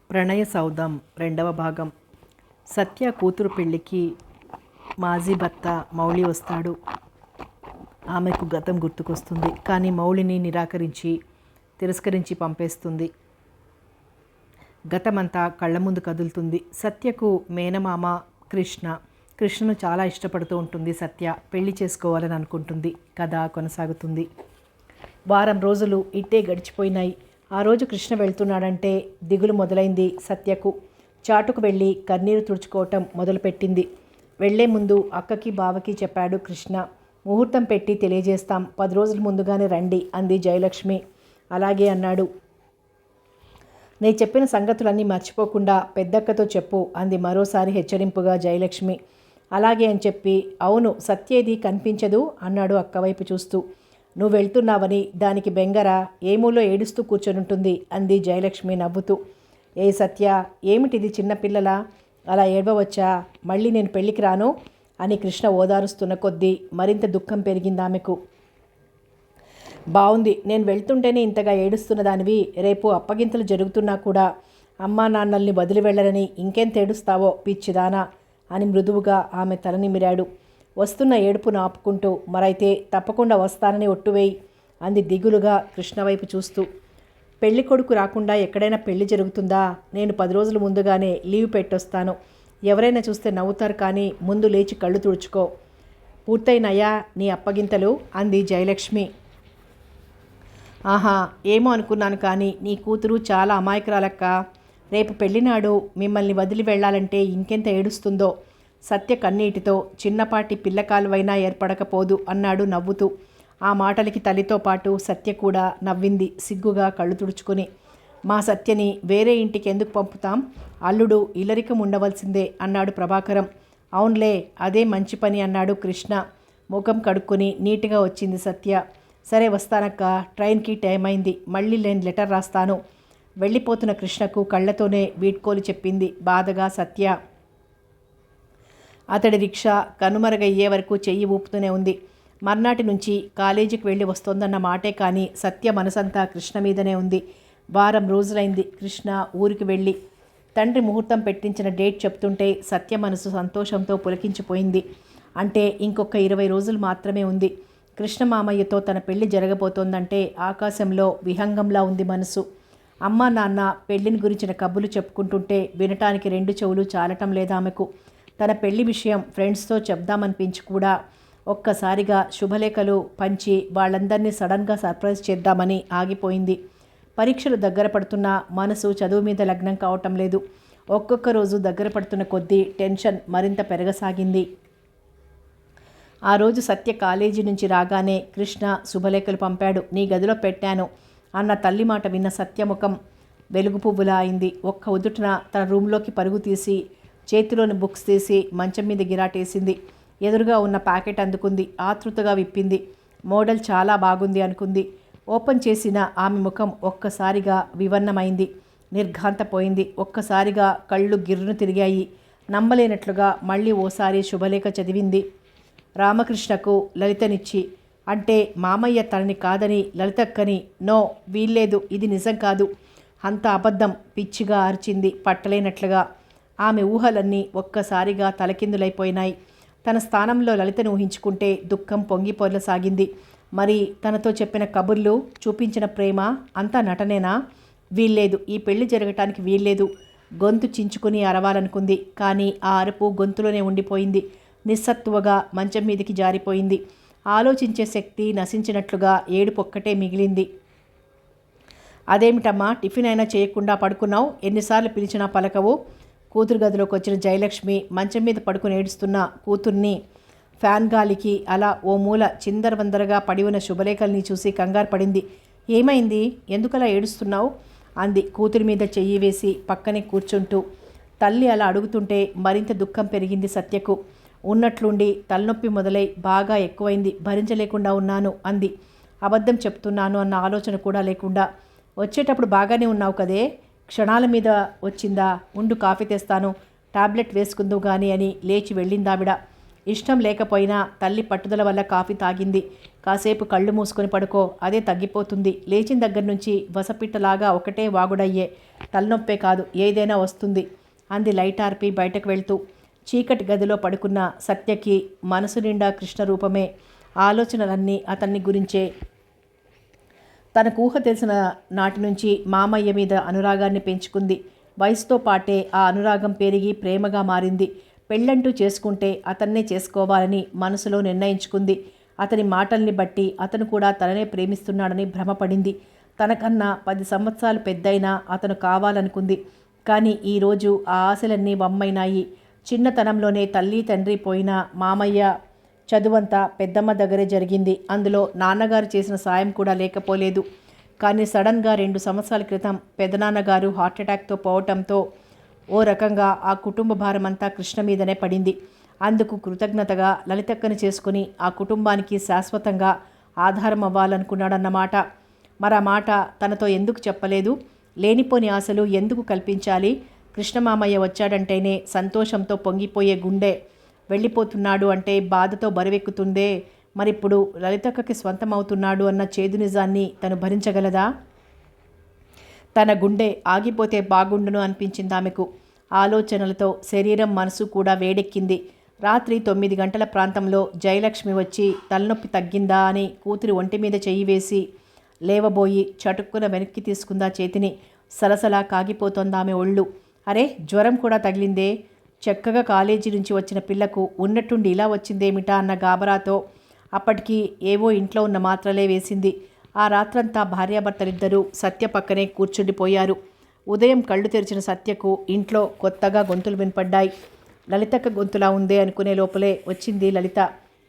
ప్రణయ సౌధం రెండవ భాగం. సత్య కూతురు పెళ్లికి మాజీ భర్త మౌళి వస్తాడు. ఆమెకు గతం గుర్తుకొస్తుంది. కానీ మౌళిని తిరస్కరించి పంపేస్తుంది. గతమంతా కళ్ళ ముందు కదులుతుంది. సత్యకు మేనమామ కృష్ణను చాలా ఇష్టపడుతూ ఉంటుంది. సత్య పెళ్లి చేసుకోవాలని అనుకుంటుంది. కథ కొనసాగుతుంది. వారం రోజులు ఇట్టే గడిచిపోయినాయి. ఆ రోజు కృష్ణ వెళ్తున్నాడంటే దిగులు మొదలైంది సత్యకు. చాటుకు వెళ్ళి కన్నీరు తుడుచుకోవటం మొదలుపెట్టింది. వెళ్లే ముందు అక్కకి బావకి చెప్పాడు కృష్ణ. ముహూర్తం పెట్టి తెలియజేస్తాం, 10 రోజుల ముందుగానే రండి అంది జయలక్ష్మి. అలాగే అన్నాడు. నేను చెప్పిన సంగతులన్నీ మర్చిపోకుండా పెద్దక్కతో చెప్పు అంది మరోసారి హెచ్చరింపుగా జయలక్ష్మి. అలాగే అని చెప్పి, అవును సత్యేది కనిపించదు అన్నాడు అక్కవైపు చూస్తూ. నువ్వు వెళ్తున్నావని దానికి బెంగరా ఏమూలో ఏడుస్తూ కూర్చొనుంటుంది అంది జయలక్ష్మి నవ్వుతూ. ఏ సత్య, ఏమిటిది చిన్నపిల్లలా అలా ఏడవచ్చా? మళ్ళీ నేను పెళ్ళికి రాను అని కృష్ణ ఓదారుస్తున్న కొద్దీ మరింత దుఃఖం పెరిగింది ఆమెకు. బావుంది, నేను వెళ్తుంటేనే ఇంతగా ఏడుస్తున్న దానివి, రేపు అప్పగింతలు జరుగుతున్నా కూడా అమ్మా నాన్నల్ని వదిలి వెళ్ళరని ఇంకెంత ఏడుస్తావో పిచ్చిదానా అని మృదువుగా ఆమె తలనిమిరాడు. వస్తున్న ఏడుపును ఆపుకుంటూ, మరైతే తప్పకుండా వస్తానని ఒట్టువేయి అంది దిగులుగా కృష్ణ వైపు చూస్తూ. పెళ్లి కొడుకు రాకుండా ఎక్కడైనా పెళ్లి జరుగుతుందా? నేను 10 రోజుల ముందుగానే లీవ్ పెట్టొస్తాను. ఎవరైనా చూస్తే నవ్వుతారు, కానీ ముందు లేచి కళ్ళు తుడుచుకో. పూర్తయినాయా నీ అప్పగింతలు అంది జయలక్ష్మి. ఆహా, ఏమో అనుకున్నాను, కానీ నీ కూతురు చాలా అమాయకురాలక్క. రేపు పెళ్లినాడు మిమ్మల్ని వదిలి వెళ్ళాలంటే ఇంకెంత ఏడుస్తుందో. సత్య కన్నీటితో చిన్నపాటి పిల్లకాలువైనా ఏర్పడకపోదు అన్నాడు నవ్వుతూ. ఆ మాటలకి తల్లితో పాటు సత్య కూడా నవ్వింది సిగ్గుగా కళ్ళు తుడుచుకుని. మా సత్యని వేరే ఇంటికి ఎందుకు పంపుతాం? అల్లుడు ఇల్లరికం ఉండవలసిందే అన్నాడు ప్రభాకరం. అవునులే, అదే మంచి పని అన్నాడు కృష్ణ. ముఖం కడుక్కొని నీట్గా వచ్చింది సత్య. సరే వస్తానక్క, ట్రైన్కి టైం అయింది, మళ్ళీ నేను లెటర్ రాస్తాను. వెళ్ళిపోతున్న కృష్ణకు కళ్ళతోనే వీడ్కోలు చెప్పింది బాధగా సత్య. అతడి రిక్షా కనుమరుగయ్యే వరకు చెయ్యి ఊపుతూనే ఉంది. మర్నాటి నుంచి కాలేజీకి వెళ్ళి వస్తోందన్న మాటే కానీ సత్య మనసంతా కృష్ణ మీదనే ఉంది. వారం రోజులైంది కృష్ణ ఊరికి వెళ్ళి. తండ్రి ముహూర్తం పెట్టించిన డేట్ చెప్తుంటే సత్య మనసు సంతోషంతో పులకించిపోయింది. అంటే ఇంకొక 20 రోజులు మాత్రమే ఉంది. కృష్ణ మామయ్యతో తన పెళ్లి జరగబోతోందంటే ఆకాశంలో విహంగంలా ఉంది మనసు. అమ్మా నాన్న పెళ్లిని గురించిన కబుర్లు చెప్పుకుంటుంటే వినటానికి 2 చెవులు చాలటం లేదామెకు. తన పెళ్లి విషయం ఫ్రెండ్స్తో చెప్దామనిపించి కూడా ఒక్కసారిగా శుభలేఖలు పంచి వాళ్ళందరినీ సడన్గా సర్ప్రైజ్ చేద్దామని ఆగిపోయింది. పరీక్షలు దగ్గర పడుతున్న మనసు చదువు మీద లగ్నం కావటం లేదు. ఒక్కొక్క రోజు దగ్గర పడుతున్న కొద్దీ టెన్షన్ మరింత పెరగసాగింది. ఆ రోజు సత్య కాలేజీ నుంచి రాగానే కృష్ణ శుభలేఖలు పంపాడు. నీ గదిలో పెట్టాను అన్న తల్లి మాట విన్న సత్యముఖం వెలుగు పువ్వులా అయింది. ఒక్క ఉదుటున తన రూమ్లోకి పరుగు తీసి చేతిలోని బుక్స్ తీసి మంచం మీద గిరాటేసింది. ఎదురుగా ఉన్న ప్యాకెట్ అందుకుంది. ఆతృతగా విప్పింది. మోడల్ చాలా బాగుంది అనుకుంది. ఓపెన్ చేసిన ఆమె ముఖం ఒక్కసారిగా వివన్నమైంది. నిర్ఘాంతపోయింది. ఒక్కసారిగా కళ్ళు గిర్రును తిరిగాయి. నమ్మలేనట్లుగా మళ్ళీ ఓసారి శుభలేఖ చదివింది. రామకృష్ణకు లలితనిచ్చి. అంటే మామయ్య తనని కాదని లలితక్కని. నో, వీల్లేదు, ఇది నిజం కాదు, అంత అబద్ధం పిచ్చిగా అరిచింది పట్టలేనట్లుగా. ఆమె ఊహలన్నీ ఒక్కసారిగా తలకిందులైపోయినాయి. తన స్థానంలో లలితను ఊహించుకుంటే దుఃఖం పొంగిపొర్లసాగింది. మరి తనతో చెప్పిన కబుర్లు, చూపించిన ప్రేమ అంతా నటనేనా? వీల్లేదు, ఈ పెళ్లి జరగటానికి వీల్లేదు. గొంతు చించుకుని అరవాలనుకుంది. కానీ ఆ అరుపు గొంతులోనే ఉండిపోయింది. నిస్సత్తువగా మంచం మీదికి జారిపోయింది. ఆలోచించే శక్తి నశించినట్లుగా ఏడుపొక్కటే మిగిలింది. అదేమిటమ్మా, టిఫిన్ అయినా చేయకుండా పడుకున్నావు? ఎన్నిసార్లు పిలిచినా పలకవు? కూతురు గదిలోకి వచ్చిన జయలక్ష్మి మంచం మీద పడుకుని ఏడుస్తున్న కూతుర్ని, ఫ్యాన్ గాలికి అలా ఓ మూల చిందరవందరగా పడి ఉన్న శుభలేఖల్ని చూసి కంగారు పడింది. ఏమైంది, ఎందుకలా ఏడుస్తున్నావు అంది కూతురి మీద చెయ్యి వేసి పక్కనే కూర్చుంటూ. తల్లి అలా అడుగుతుంటే మరింత దుఃఖం పెరిగింది సత్యకు. ఉన్నట్లుండి తలనొప్పి మొదలై బాగా ఎక్కువైంది, భరించలేకుండా ఉన్నాను అంది. అబద్ధం చెప్తున్నాను అన్న ఆలోచన కూడా లేకుండా. వచ్చేటప్పుడు బాగానే ఉన్నావు కదే, క్షణాల మీద వచ్చిందా? ఉండు కాఫీ తెస్తాను, టాబ్లెట్ వేసుకుందు గాని అని లేచి వెళ్ళిందావిడ. ఇష్టం లేకపోయినా తల్లి పట్టుదల వల్ల కాఫీ తాగింది. కాసేపు కళ్ళు మూసుకొని పడుకో, అదే తగ్గిపోతుంది. లేచిన దగ్గర నుంచి వసపిట్టలాగా ఒకటే వాగుడయ్యే. తలనొప్పే కాదు, ఏదైనా వస్తుంది అంది లైట్ ఆర్పి బయటకు వెళ్తూ. చీకటి గదిలో పడుకున్న సత్యకి మనసు నిండా కృష్ణరూపమే. ఆలోచనలన్నీ అతన్ని గురించే. తనకు ఊహ తెలిసిన నాటి నుంచి మామయ్య మీద అనురాగాన్ని పెంచుకుంది. వయసుతో పాటే ఆ అనురాగం పెరిగి ప్రేమగా మారింది. పెళ్ళంటూ చేసుకుంటే అతన్నే చేసుకోవాలని మనసులో నిర్ణయించుకుంది. అతని మాటల్ని బట్టి అతను కూడా తననే ప్రేమిస్తున్నాడని భ్రమపడింది. తనకన్నా 10 సంవత్సరాలు పెద్దయినా అతను కావాలనుకుంది. కానీ ఈరోజు ఆ ఆశలన్నీ వమ్మైనాయి. చిన్నతనంలోనే తల్లి తండ్రి పోయిన మామయ్య చదువంతా పెద్దమ్మ దగ్గరే జరిగింది. అందులో నాన్నగారు చేసిన సాయం కూడా లేకపోలేదు. కానీ సడన్గా 2 సంవత్సరాల క్రితం పెదనాన్నగారు హార్ట్అటాక్తో పోవటంతో ఓ రకంగా ఆ కుటుంబ భారమంతా కృష్ణ మీదనే పడింది. అందుకు కృతజ్ఞతగా లలితక్కని చేసుకుని ఆ కుటుంబానికి శాశ్వతంగా ఆధారం అవ్వాలనుకున్నాడన్నమాట. మరా మాట తనతో ఎందుకు చెప్పలేదు? లేనిపోని ఆశలు ఎందుకు కల్పించాలి? కృష్ణమామయ్య వచ్చాడంటేనే సంతోషంతో పొంగిపోయే గుండె వెళ్ళిపోతున్నాడు అంటే బాధతో బరువెక్కుతుందే. మరిప్పుడు లలితక్కకి స్వంతమవుతున్నాడు అన్న చేదు నిజాన్ని తను భరించగలదా? తన గుండె ఆగిపోతే బాగుండును అనిపించింది ఆమెకు. ఆలోచనలతో శరీరం మనసు కూడా వేడెక్కింది. రాత్రి 9 గంటల ప్రాంతంలో జయలక్ష్మి వచ్చి తలనొప్పి తగ్గిందా అని కూతురి ఒంటి మీద చెయ్యి వేసి లేవబోయి చటుక్కున వెనక్కి తీసుకుందా చేతిని. సలసలా కాగిపోతోందామె ఒళ్ళు. అరే, జ్వరం కూడా తగిలిందే. చక్కగా కాలేజీ నుంచి వచ్చిన పిల్లకు ఉన్నట్టుండి ఇలా వచ్చిందేమిటా అన్న గాబరాతో అప్పటికి ఏవో ఇంట్లో ఉన్న మాత్రలే వేసింది. ఆ రాత్రంతా భార్యాభర్తలిద్దరూ సత్య పక్కనే కూర్చుండిపోయారు. ఉదయం కళ్ళు తెరిచిన సత్యకు ఇంట్లో కొత్తగా గొంతులు వినపడ్డాయి. లలితక్క గొంతులా ఉందే అనుకునే లోపలే వచ్చింది లలిత.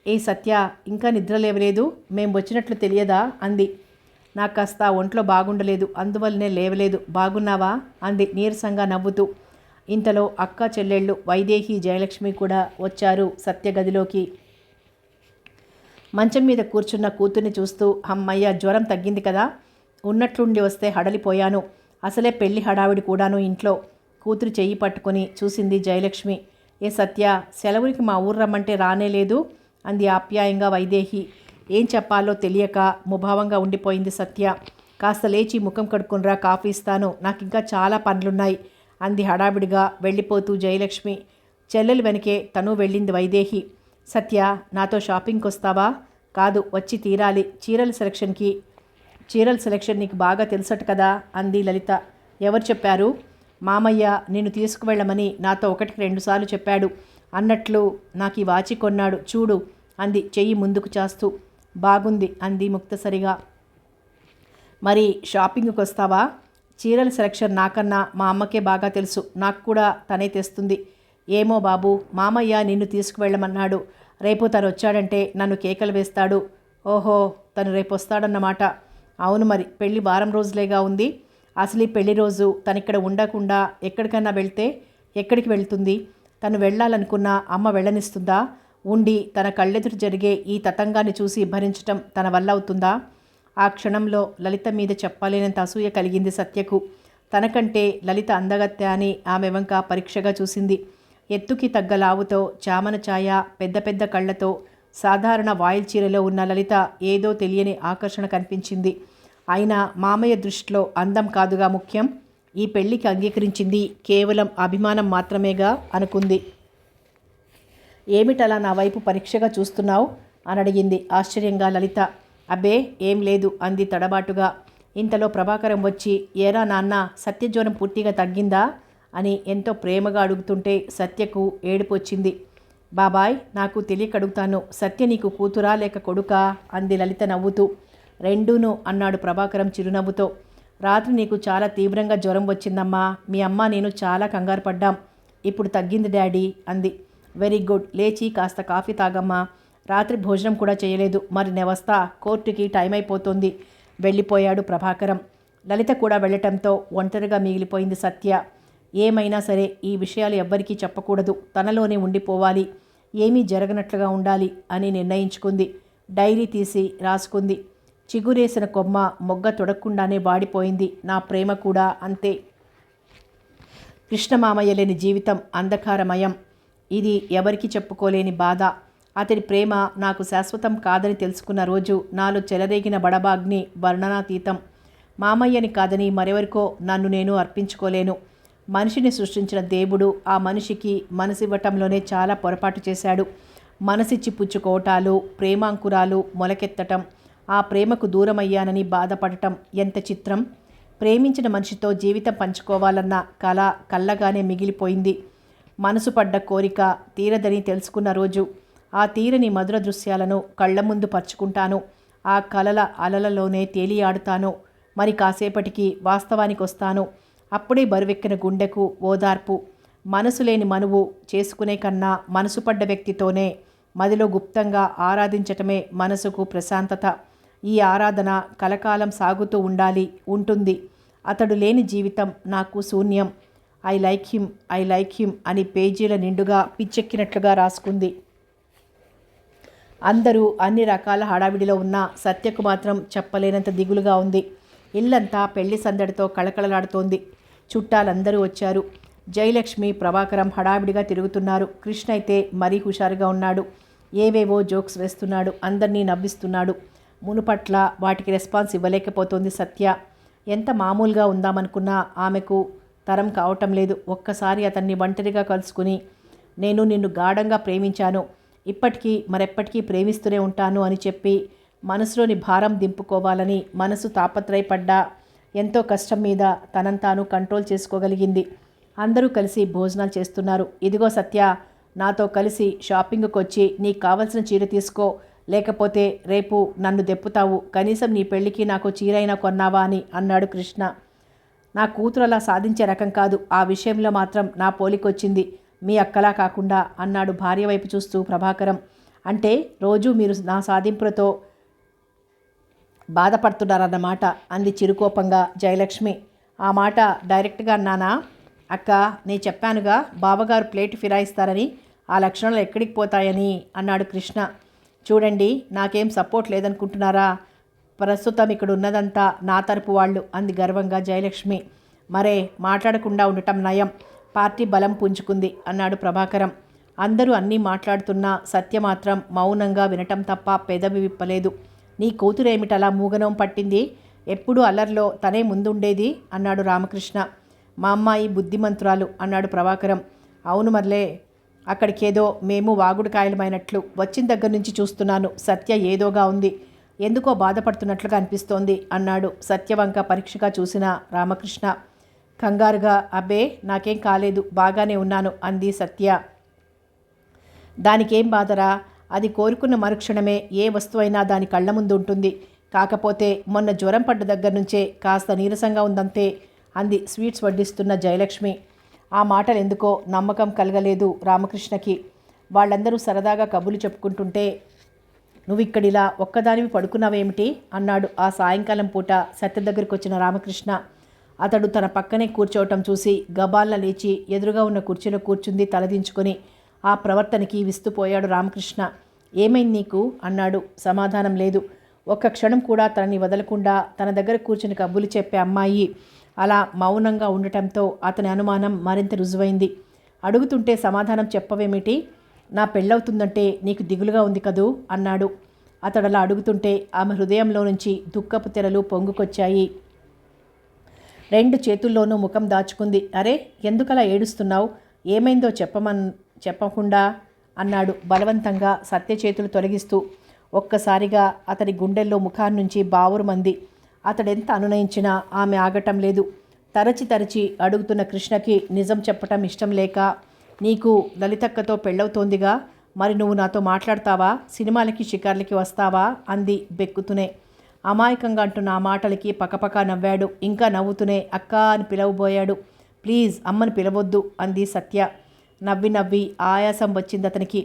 ఏ సత్య, ఇంకా నిద్ర లేవలేదు? మేం వచ్చినట్లు తెలియదా అంది. నాకు కాస్త ఒంట్లో బాగుండలేదు, అందువల్లనే లేవలేదు. బాగున్నావా అంది నీరసంగా నవ్వుతూ. ఇంతలో అక్క చెల్లెళ్ళు వైదేహి జయలక్ష్మి కూడా వచ్చారు సత్య గదిలోకి. మంచం మీద కూర్చున్న కూతుర్ని చూస్తూ, అమ్మయ్య, జ్వరం తగ్గింది కదా. ఉన్నట్లుండి వస్తే హడలిపోయాను. అసలే పెళ్లి హడావిడి కూడాను ఇంట్లో. కూతురు చెయ్యి పట్టుకుని చూసింది జయలక్ష్మి. ఏ సత్య, సెలవులకి మా ఊరు రమ్మంటే రానేలేదు అంది ఆప్యాయంగా వైదేహి. ఏం చెప్పాలో తెలియక ముభావంగా ఉండిపోయింది సత్య. కాస్త లేచి ముఖం కడుక్కునిరా, కాఫీ ఇస్తాను, నాకు ఇంకా చాలా పనులున్నాయి అంది హడావిడిగా వెళ్ళిపోతూ జయలక్ష్మి. చెల్లెలు వెనకే తను వెళ్ళింది వైదేహి. సత్య, నాతో షాపింగ్కి వస్తావా? కాదు, వచ్చి తీరాలి. చీరల సెలక్షన్ నీకు బాగా తెలుసట కదా అంది లలిత. ఎవరు చెప్పారు? మామయ్య నిన్ను తీసుకువెళ్ళమని నాతో 1కి 2 సార్లు చెప్పాడు. అన్నట్లు నాకు ఈ వాచి కొన్నాడు చూడు అంది చెయ్యి ముందుకు చాస్తూ. బాగుంది అంది ముక్తసరిగా. మరి షాపింగ్కి వస్తావా? చీరల సెలక్షన్ నాకన్నా మా అమ్మకే బాగా తెలుసు. నాకు కూడా తనే తెస్తుంది. ఏమో బాబు, మామయ్య నిన్ను తీసుకువెళ్ళమన్నాడు. రేపు తను వచ్చాడంటే నన్ను కేకలు వేస్తాడు. ఓహో, తను రేపు వస్తాడన్నమాట. అవును, మరి పెళ్ళి వారం రోజులేగా ఉంది. అసలు ఈ పెళ్లి రోజు తనిక్కడ ఉండకుండా ఎక్కడికన్నా వెళ్తే ఎక్కడికి వెళ్తుంది? తను వెళ్ళాలనుకున్నా అమ్మ వెళ్ళనిస్తుందా? ఉండి తన కళ్ళెదురు జరిగే ఈ తతంగాన్ని చూసి భరించటం తన వల్ల అవుతుందా? ఆ క్షణంలో లలిత మీద చెప్పలేనంత అసూయ కలిగింది సత్యకు. తనకంటే లలిత అందగత్తె అని ఆమె వంక పరీక్షగా చూసింది. ఎత్తుకి తగ్గ లావుతో, చామన ఛాయ, పెద్ద పెద్ద కళ్ళతో, సాధారణ వాయిల్ చీరలో ఉన్న లలిత ఏదో తెలియని ఆకర్షణ కనిపించింది. అయినా మామయ్య దృష్టిలో అందం కాదుగా ముఖ్యం. ఈ పెళ్లికి అంగీకరించింది కేవలం అభిమానం మాత్రమేగా అనుకుంది. ఏమిటలా నా వైపు పరీక్షగా చూస్తున్నావు అని అడిగింది ఆశ్చర్యంగా లలిత. అబ్బే, ఏం లేదు అంది తడబాటుగా. ఇంతలో ప్రభాకరం వచ్చి, ఏరా నాన్న, సత్యజ్వరం పూర్తిగా తగ్గిందా అని ఎంతో ప్రేమగా అడుగుతుంటే సత్యకు ఏడుపు వచ్చింది. బాబాయ్, నాకు తెలియక అడుగుతాను, సత్య నీకు కూతురా లేక కొడుకా అంది లలిత నవ్వుతూ. రెండూను అన్నాడు ప్రభాకరం చిరునవ్వుతో. రాత్రి నీకు చాలా తీవ్రంగా జ్వరం వచ్చిందమ్మా. మీ అమ్మ నేను చాలా కంగారు పడ్డాం. ఇప్పుడు తగ్గింది డాడీ అంది. వెరీ గుడ్, లేచి కాస్త కాఫీ తాగమ్మా. రాత్రి భోజనం కూడా చేయలేదు. మరి నెవస్తా, కోర్టుకి టైం అయిపోతుంది. వెళ్ళిపోయాడు ప్రభాకరం. లలిత కూడా వెళ్ళటంతో ఒంటరిగా మిగిలిపోయింది సత్య. ఏమైనా సరే ఈ విషయాలు ఎవ్వరికీ చెప్పకూడదు, తనలోనే ఉండిపోవాలి, ఏమీ జరగనట్లుగా ఉండాలి అని నిర్ణయించుకుంది. డైరీ తీసి రాసుకుంది. చిగురేసిన కొమ్మ మొగ్గ తొడక్కుండానే వాడిపోయింది. నా ప్రేమ కూడా అంతే. కృష్ణమామయ్య లేని జీవితం అంధకారమయం. ఇది ఎవరికి చెప్పుకోలేని బాధ. అతడి ప్రేమ నాకు శాశ్వతం కాదని తెలుసుకున్న రోజు నాలో చెలరేగిన బడబాగ్ని వర్ణనాతీతం. మామయ్యని కాదని మరెవరికో నన్ను నేను అర్పించుకోలేను. మనిషిని సృష్టించిన దేవుడు ఆ మనిషికి మనసివ్వటంలోనే చాలా పొరపాటు చేశాడు. మనసిచ్చి పుచ్చుకోవటాలు, ప్రేమాంకురాలు మొలకెత్తటం, ఆ ప్రేమకు దూరమయ్యానని బాధపడటం ఎంత చిత్రం. ప్రేమించిన మనిషితో జీవితం పంచుకోవాలన్న కల కళ్ళగానే మిగిలిపోయింది. మనసు పడ్డ కోరిక తీరదని తెలుసుకున్న రోజు ఆ తీరని మధుర దృశ్యాలను కళ్ల ముందు పరుచుకుంటాను. ఆ కలల అలలలోనే తేలియాడుతాను. మరి కాసేపటికి వాస్తవానికి వస్తాను. అప్పుడే బరువెక్కిన గుండెకు ఓదార్పు. మనసు లేని మనువు చేసుకునే కన్నా మనసు పడ్డ వ్యక్తితోనే మదిలో గుప్తంగా ఆరాధించటమే మనసుకు ప్రశాంతత. ఈ ఆరాధన కలకాలం సాగుతూ ఉంటుంది. అతడు లేని జీవితం నాకు శూన్యం. ఐ లైక్ హిమ్ అని పేజీల నిండుగా పిచ్చెక్కినట్లుగా రాసుకుంది. అందరూ అన్ని రకాల హడావిడిలో ఉన్న సత్యకు మాత్రం చెప్పలేనంత దిగులుగా ఉంది. ఇల్లంతా పెళ్లి సందడితో కళకళలాడుతోంది. చుట్టాలందరూ వచ్చారు. జయలక్ష్మి, ప్రభాకరం హడావిడిగా తిరుగుతున్నారు. కృష్ణ అయితే మరీ హుషారుగా ఉన్నాడు. ఏవేవో జోక్స్ వేస్తున్నాడు. అందరినీ నవ్విస్తున్నాడు. మునుపట్ల వాటికి రెస్పాన్స్ ఇవ్వలేకపోతోంది సత్య. ఎంత మామూలుగా ఉందామనుకున్నా ఆమెకు తరం కావటం లేదు. ఒక్కసారి అతన్ని ఒంటరిగా కలుసుకుని నేను నిన్ను గాఢంగా ప్రేమించాను, ఇప్పటికీ మరెప్పటికీ ప్రేమిస్తూనే ఉంటాను అని చెప్పి మనసులోని భారం దింపుకోవాలని మనసు తాపత్రయపడ్డా ఎంతో కష్టం మీద తనంతాను కంట్రోల్ చేసుకోగలిగింది. అందరూ కలిసి భోజనాలు చేస్తున్నారు. ఇదిగో సత్య, నాతో కలిసి షాపింగ్కి వచ్చి నీకు కావలసిన చీర తీసుకో, లేకపోతే రేపు నన్ను దెప్పుతావు. కనీసం నీ పెళ్ళికి నాకు చీరైనా కొన్నావా అని అన్నాడు కృష్ణ. నా కూతురు అలా సాధించే రకం కాదు. ఆ విషయంలో మాత్రం నా పోలికొచ్చింది, మీ అక్కలా కాకుండా అన్నాడు భార్య వైపు చూస్తూ ప్రభాకరం. అంటే రోజు మీరు నా సాధింపులతో బాధపడుతున్నారన్నమాట అంది చిరుకోపంగా జయలక్ష్మి. ఆ మాట డైరెక్ట్గా అన్నానా? అక్క, నేను చెప్పానుగా బావగారు ప్లేట్ ఫిరాయిస్తారని, ఆ లక్షణాలు ఎక్కడికి పోతాయని అన్నాడు కృష్ణ. చూడండి, నాకేం సపోర్ట్ లేదనుకుంటున్నారా? ప్రస్తుతం ఇక్కడ ఉన్నదంతా నా తరపు వాళ్ళు అంది గర్వంగా జయలక్ష్మి. మరే మాట్లాడకుండా ఉండటం నయం, పార్టీ బలం పుంజుకుంది అన్నాడు ప్రభాకరం. అందరూ అన్నీ మాట్లాడుతున్నా సత్య మాత్రం మౌనంగా వినటం తప్ప పెదవి విప్పలేదు. నీ కూతురేమిటలా మూగనం పట్టింది? ఎప్పుడూ అల్లర్లో తనే ముందుండేది అన్నాడు రామకృష్ణ. మా అమ్మాయి బుద్ధిమంతురాలు అన్నాడు ప్రభాకరం. అవును మర్లే, అక్కడికేదో మేము వాగుడు కాయలమైనట్లు వచ్చిన దగ్గర నుంచి చూస్తున్నాను. సత్య ఏదోగా ఉంది, ఎందుకో బాధపడుతున్నట్లుగా అనిపిస్తోంది అన్నాడు సత్యవంక పరీక్షగా చూసిన రామకృష్ణ. కంగారుగా అబ్బే నాకేం కాలేదు, బాగానే ఉన్నాను అంది సత్య. దానికేం బాధరా? అది కోరుకున్న మరుక్షణమే ఏ వస్తువైనా దాని కళ్ళ ముందు ఉంటుంది. కాకపోతే మొన్న జ్వరం పడ్డ దగ్గర నుంచే కాస్త నీరసంగా ఉందంతే అంది స్వీట్స్ వడ్డిస్తున్న జయలక్ష్మి. ఆ మాటలు ఎందుకో నమ్మకం కలగలేదు రామకృష్ణకి. వాళ్ళందరూ సరదాగా కబుర్లు చెప్పుకుంటుంటే నువ్వు ఇక్కడిలా ఒక్కదానివి పడుకున్నావేమిటి అన్నాడు ఆ సాయంకాలం పూట సత్య దగ్గరికి వచ్చిన రామకృష్ణ. అతడు తన పక్కనే కూర్చోవటం చూసి గబాల్న లేచి ఎదురుగా ఉన్న కుర్చీలో కూర్చుంది తలదించుకొని. ఆ ప్రవర్తనకి విస్తుపోయాడు రామకృష్ణ. ఏమైంది నీకు అన్నాడు. సమాధానం లేదు. ఒక్క క్షణం కూడా తనని వదలకుండా తన దగ్గర కూర్చుని కబుర్లు చెప్పే అమ్మాయి అలా మౌనంగా ఉండటంతో అతని అనుమానం మరింత రుజువైంది. అడుగుతుంటే సమాధానం చెప్పవేమిటి? నా పెళ్ళవుతుందంటే నీకు దిగులుగా ఉంది కదూ అన్నాడు. అతడలా అడుగుతుంటే ఆమె హృదయంలో నుంచి దుఃఖపు తెరలు పొంగుకొచ్చాయి. 2 చేతుల్లోనూ ముఖం దాచుకుంది. అరే, ఎందుకలా ఏడుస్తున్నావు? ఏమైందో చెప్పకుండా అన్నాడు బలవంతంగా సత్య చేతులు తొలగిస్తూ. ఒక్కసారిగా అతడి గుండెల్లో ముఖాన్నించి బావురుమంది. అతడెంత అనునయించినా ఆమె ఆగటం లేదు. తరచి అడుగుతున్న కృష్ణకి నిజం చెప్పటం ఇష్టం లేక, నీకు లలితక్కతో పెళ్ళవుతోందిగా, మరి నువ్వు నాతో మాట్లాడతావా? సినిమాలకి షికార్లకి వస్తావా అంది బెక్కుతూనే. అమాయకంగా అంటున్న ఆ మాటలకి పకపకా నవ్వాడు. ఇంకా నవ్వుతూనే అక్క అని పిలవబోయాడు. ప్లీజ్ అమ్మని పిలవొద్దు అంది సత్య. నవ్వి ఆయాసం వచ్చింది అతనికి.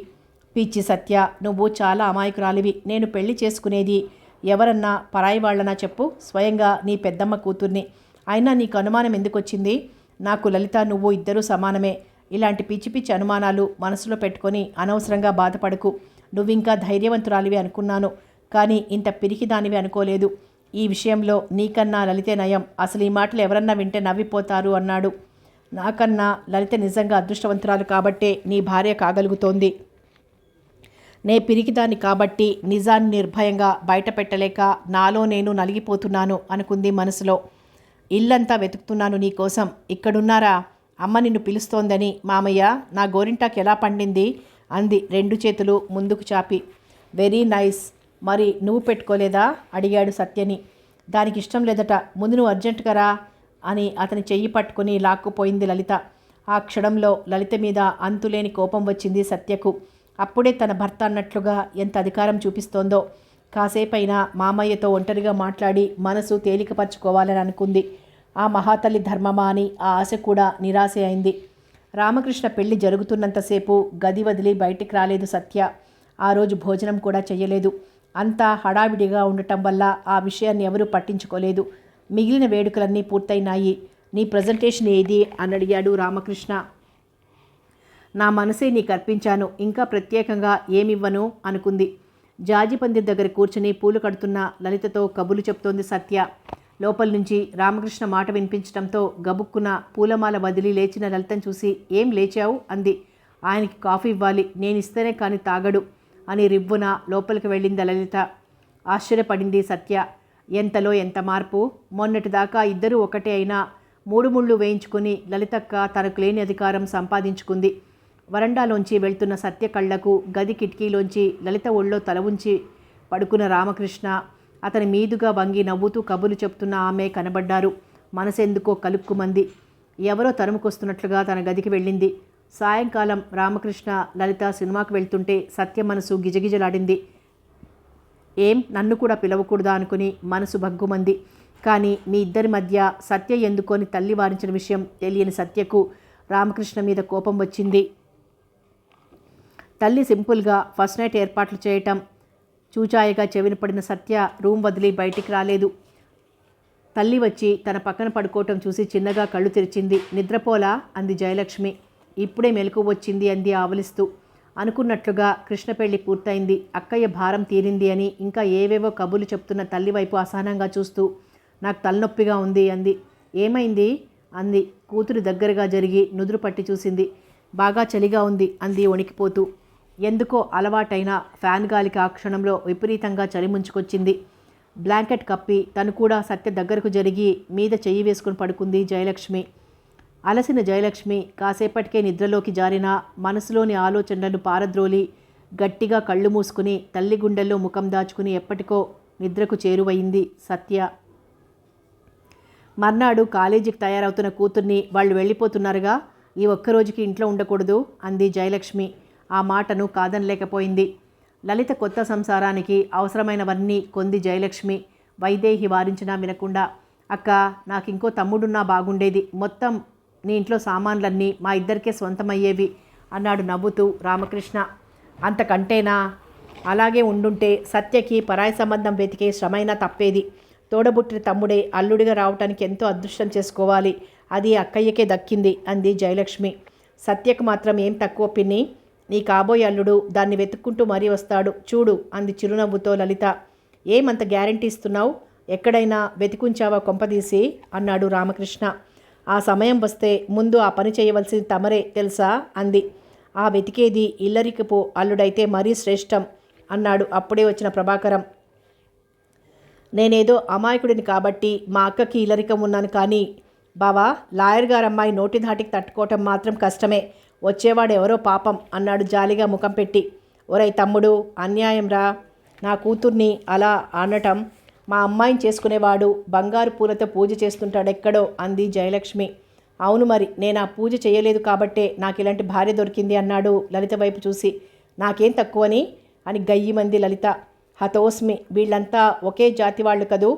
పిచ్చి సత్య, నువ్వు చాలా అమాయకురాలివి. నేను పెళ్లి చేసుకునేది ఎవరన్నా పరాయి వాళ్ళనా చెప్పు? స్వయంగా నీ పెద్దమ్మ కూతుర్ని. అయినా నీకు అనుమానం ఎందుకు వచ్చింది? నాకు లలిత నువ్వు ఇద్దరూ సమానమే. ఇలాంటి పిచ్చి పిచ్చి అనుమానాలు మనసులో పెట్టుకొని అనవసరంగా బాధపడకు. నువ్వింకా ధైర్యవంతురాలివి అనుకున్నాను, కానీ ఇంత పిరికిదానివి అనుకోలేదు. ఈ విషయంలో నీకన్నా లలితే నయం. అసలు ఈ మాటలు ఎవరన్నా వింటే నవ్విపోతారు అన్నాడు. నాకన్నా లలిత నిజంగా అదృష్టవంతురాలు కాబట్టే నీ భార్య కాగలుగుతోంది. నే పిరికిదాన్ని కాబట్టి నిజాన్ని నిర్భయంగా బయట పెట్టలేక నాలో నేను నలిగిపోతున్నాను అనుకుంది మనసులో. ఇల్లంతా వెతుకుతున్నాను నీకోసం, ఇక్కడున్నారా? అమ్మ నిన్ను పిలుస్తోందని. మామయ్య, నా గోరింటాకు ఎలా పండింది అంది 2 చేతులు ముందుకు చాపి. Very nice. మరి నువ్వు పెట్టుకోలేదా అడిగాడు సత్యని. దానికి ఇష్టం లేదట. ముందు నువ్వు అర్జెంటుగా రా అని అతని చెయ్యి పట్టుకుని లాక్కుపోయింది లలిత. ఆ క్షణంలో లలిత మీద అంతులేని కోపం వచ్చింది సత్యకు. అప్పుడే తన భర్త అన్నట్లుగా ఎంత అధికారం చూపిస్తోందో. కాసేపైనా మామయ్యతో ఒంటరిగా మాట్లాడి మనసు తేలికపరచుకోవాలని అనుకుంది. ఆ మహాతల్లి ధర్మమా అని ఆ ఆశ కూడా నిరాశ అయింది. రామకృష్ణ పెళ్లి జరుగుతున్నంతసేపు గది వదిలి బయటికి రాలేదు సత్య. ఆ రోజు భోజనం కూడా చెయ్యలేదు. అంతా హడావిడిగా ఉండటం వల్ల ఆ విషయాన్ని ఎవరూ పట్టించుకోలేదు. మిగిలిన వేడుకలన్నీ పూర్తయినాయి. నీ ప్రజెంటేషన్ ఏది అని అడిగాడు రామకృష్ణ. నా మనసే నీకు అర్పించాను, ఇంకా ప్రత్యేకంగా ఏమివ్వను అనుకుంది. జాజి పందిరి దగ్గర కూర్చుని పూలు కడుతున్న లలితతో కబుర్లు చెప్తోంది సత్య. లోపల నుంచి రామకృష్ణ మాట వినిపించడంతో గబుక్కున పూలమాల వదిలి లేచిన లలితను చూసి, ఏం లేచావు అంది. ఆయనకి కాఫీ ఇవ్వాలి, నేను ఇస్తేనే కానీ తాగడు అని రివ్వున లోపలికి వెళ్ళింది లలిత. ఆశ్చర్యపడింది సత్య. ఎంతలో ఎంత మార్పు! మొన్నటిదాకా ఇద్దరూ ఒకటే అయినా 3 ముళ్ళు వేయించుకుని లలితక్క తనకు లేని అధికారం సంపాదించుకుంది. వరండాలోంచి వెళ్తున్న సత్య కళ్లకు గది కిటికీలోంచి లలిత ఒళ్ళో తల ఉంచి పడుకున్న రామకృష్ణ, అతని మీదుగా వంగి నవ్వుతూ కబుర్లు చెప్తున్న ఆమె కనబడ్డారు. మనసెందుకో కలుక్కుమంది. ఎవరో తరుముకొస్తున్నట్లుగా తన గదికి వెళ్ళింది. సాయంకాలం రామకృష్ణ లలిత సినిమాకు వెళ్తుంటే సత్య మనసు గిజగిజలాడింది. ఏం నన్ను కూడా పిలవకూడదా అనుకుని మనసు భగ్గుమంది. కానీ మీ ఇద్దరి మధ్య సత్య ఎందుకోని తల్లి వారించిన విషయం తెలియని సత్యకు రామకృష్ణ మీద కోపం వచ్చింది. తల్లి సింపుల్గా ఫస్ట్ నైట్ ఏర్పాట్లు చేయటం చూచాయగా చెవిన పడిన సత్య రూమ్ వదిలి బయటికి రాలేదు. తల్లి వచ్చి తన పక్కన పడుకోవటం చూసి చిన్నగా కళ్ళు తెరిచింది. నిద్రపోలా అంది జయలక్ష్మి. ఇప్పుడే మెలకు వచ్చింది అంది ఆవలిస్తూ. అనుకున్నట్లుగా కృష్ణ పెళ్లి పూర్తయింది. అక్కయ్య భారం తీరింది అని ఇంకా ఏవేవో కబుర్లు చెప్తున్న తల్లి వైపు అసహనంగా చూస్తూ, నాకు తలనొప్పిగా ఉంది అంది. ఏమైంది అంది. కూతురు దగ్గరగా జరిగి నుదురు పట్టి చూసింది. బాగా చలిగా ఉంది అంది వణికిపోతూ. ఎందుకో అలవాటైన ఫ్యాన్ గాలికి ఆ క్షణంలో విపరీతంగా చలి ముంచుకొచ్చింది. బ్లాంకెట్ కప్పి తను కూడా సత్య దగ్గరకు జరిగి మీద చెయ్యి వేసుకుని పడుకుంది జయలక్ష్మి. అలసిన జయలక్ష్మి కాసేపటికే నిద్రలోకి జారిన మనసులోని ఆలోచనలను పారద్రోలి గట్టిగా కళ్ళు మూసుకుని తల్లి గుండెల్లో ముఖం దాచుకుని ఎప్పటికో నిద్రకు చేరువయింది సత్య. మర్నాడు కాలేజీకి తయారవుతున్న కూతుర్ని వాళ్ళు వెళ్ళిపోతున్నారుగా, ఈ ఒక్కరోజుకి ఇంట్లో ఉండకూడదు అంది జయలక్ష్మి. ఆ మాటను కాదనలేకపోయింది. లలిత కొత్త సంసారానికి అవసరమైనవన్నీ కొంది జయలక్ష్మి. వైదేహి వారించినా వినకుండా, అక్క నాకింకో తమ్ముడున్నా బాగుండేది, మొత్తం నీ ఇంట్లో సామాన్లన్నీ మా ఇద్దరికే సొంతమయ్యేవి అన్నాడు నవ్వుతూ రామకృష్ణ. అంతకంటేనా? అలాగే ఉండుంటే సత్యకి పరాయి సంబంధం వెతికే శ్రమైనా తప్పేది. తోడబుట్టిన తమ్ముడే అల్లుడిగా రావటానికి ఎంతో అదృష్టం చేసుకోవాలి, అది అక్కయ్యకే దక్కింది అంది జయలక్ష్మి. సత్యకు మాత్రం ఏం తక్కువ పిన్ని, నీ కాబోయే అల్లుడు దాన్ని వెతుక్కుంటూ మరీ వస్తాడు చూడు అంది చిరునవ్వుతో లలిత. ఏమంత గ్యారంటీ ఇస్తున్నావు? ఎక్కడైనా వెతికుంచావా కొంపదీసి అన్నాడు రామకృష్ణ. ఆ సమయం వస్తే ముందు ఆ పని చేయవలసింది తమరే తెలుసా అంది. ఆ వెతికేది ఇల్లరికపు అల్లుడైతే మరీ శ్రేష్టం అన్నాడు అప్పుడే వచ్చిన ప్రభాకరం. నేనేదో అమాయకుడిని కాబట్టి మా అక్కకి ఇల్లరికం ఉన్నాను, కానీ బావా లాయర్ గారమ్మాయి నోటి ధాటికి తట్టుకోవటం మాత్రం కష్టమే, వచ్చేవాడు ఎవరో పాపం అన్నాడు జాలిగా ముఖం పెట్టి. ఒరై తమ్ముడు, అన్యాయం రా, నా కూతుర్ని అలా అనటం. మా అమ్మాయిని చేసుకునేవాడు బంగారు పూలతో పూజ చేస్తుంటాడెక్కడో అంది జయలక్ష్మి. అవును మరి, నేను ఆ పూజ చేయలేదు కాబట్టే నాకు ఇలాంటి భార్య దొరికింది అన్నాడు లలిత వైపు చూసి. నాకేం తక్కువని అని గయ్యిమంది లలిత. హతోస్మి, వీళ్ళంతా ఒకే జాతి వాళ్ళు కదూ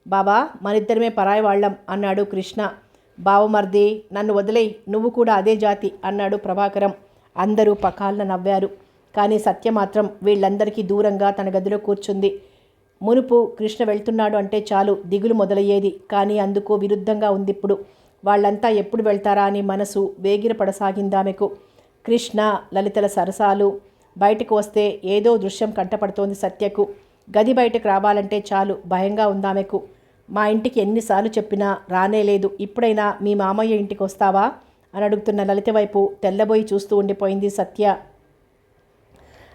బావా, మనిద్దరమే పరాయి వాళ్ళం అన్నాడు కృష్ణ. బావమర్ది నన్ను వదిలేయి, నువ్వు కూడా అదే జాతి అన్నాడు ప్రభాకరం. అందరూ పకాలన నవ్వారు. కానీ సత్య మాత్రం వీళ్ళందరికీ దూరంగా తన గదిలో కూర్చుంది. మునుపు కృష్ణ వెళ్తున్నాడు అంటే చాలు దిగులు మొదలయ్యేది, కానీ అందుకు విరుద్ధంగా ఉంది ఇప్పుడు. వాళ్ళంతా ఎప్పుడు వెళ్తారా అని మనసు వేగిరపడసాగిందామెకు. కృష్ణ లలితల సరసాలు బయటకు వస్తే ఏదో దృశ్యం కంటపడుతోంది సత్యకు. గది బయటకు రావాలంటే చాలు భయంగా ఉందామెకు. మా ఇంటికి ఎన్నిసార్లు చెప్పినా రానేలేదు, ఇప్పుడైనా మీ మామయ్య ఇంటికి వస్తావా అని అడుగుతున్న లలిత వైపు తెల్లబోయి చూస్తూ ఉండిపోయింది సత్య.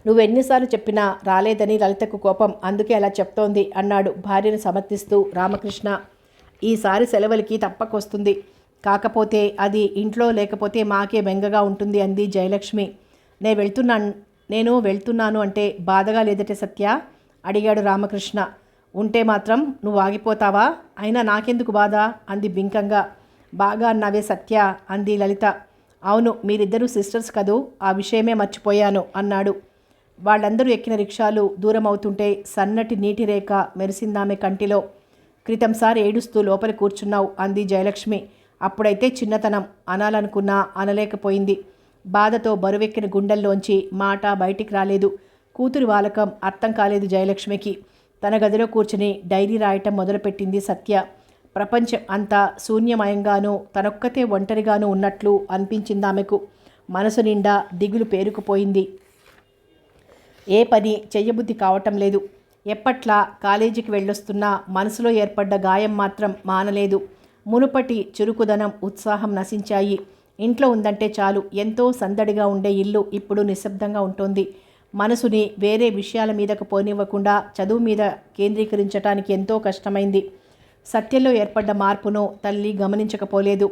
నువ్వెన్నిసార్లు చెప్పినా రాలేదని లలితకు కోపం, అందుకే అలా చెప్తోంది అన్నాడు భార్యను సమర్థిస్తూ రామకృష్ణ. ఈసారి సెలవులకి తప్పకొస్తుంది, కాకపోతే అది ఇంట్లో లేకపోతే మాకే బెంగగా ఉంటుంది అంది జయలక్ష్మి. నేను వెళ్తున్నాను అంటే బాధగా లేదటే సత్య అడిగాడు రామకృష్ణ. ఉంటే మాత్రం నువ్వు ఆగిపోతావా? అయినా నాకెందుకు బాధ అంది బింకంగా. బాగా అన్నావే సత్య అంది లలిత. అవును, మీరిద్దరూ సిస్టర్స్ కదూ, ఆ విషయమే మర్చిపోయాను అన్నాడు. వాళ్ళందరూ ఎక్కిన రిక్షాలు దూరం అవుతుంటే సన్నటి నీటి రేఖ మెరిసిందామె కంటిలో. క్రితంసారి ఏడుస్తూ లోపల కూర్చున్నావు అంది జయలక్ష్మి. అప్పుడైతే చిన్నతనం అనాలనుకున్నా అనలేకపోయింది. బాధతో బరువెక్కిన గుండెల్లోంచి మాట బయటికి రాలేదు. కూతురి వాలకం అర్థం కాలేదు జయలక్ష్మికి. తన గదిలో కూర్చుని డైరీ రాయటం మొదలుపెట్టింది సత్య. ప్రపంచం అంతా శూన్యమయంగానూ తనొక్కతే ఒంటరిగానూ ఉన్నట్లు అనిపించిందామెకు. మనసు నిండా దిగులు పేరుకుపోయింది. ఏ పని చెయ్యబుద్ధి కావటం లేదు. ఎప్పట్లా కాలేజీకి వెళ్ళొస్తున్నా మనసులో ఏర్పడ్డ గాయం మాత్రం మానలేదు. మునుపటి చురుకుదనం, ఉత్సాహం నశించాయి. ఇంట్లో ఉందంటే చాలు ఎంతో సందడిగా ఉండే ఇల్లు ఇప్పుడు నిశ్శబ్దంగా ఉంటుంది. మనసుని వేరే విషయాల మీదకు పోనివ్వకుండా చదువు మీద కేంద్రీకరించటానికి ఎంతో కష్టమైంది. సత్యంలో ఏర్పడ్డ మార్పును తల్లి గమనించకపోలేదు.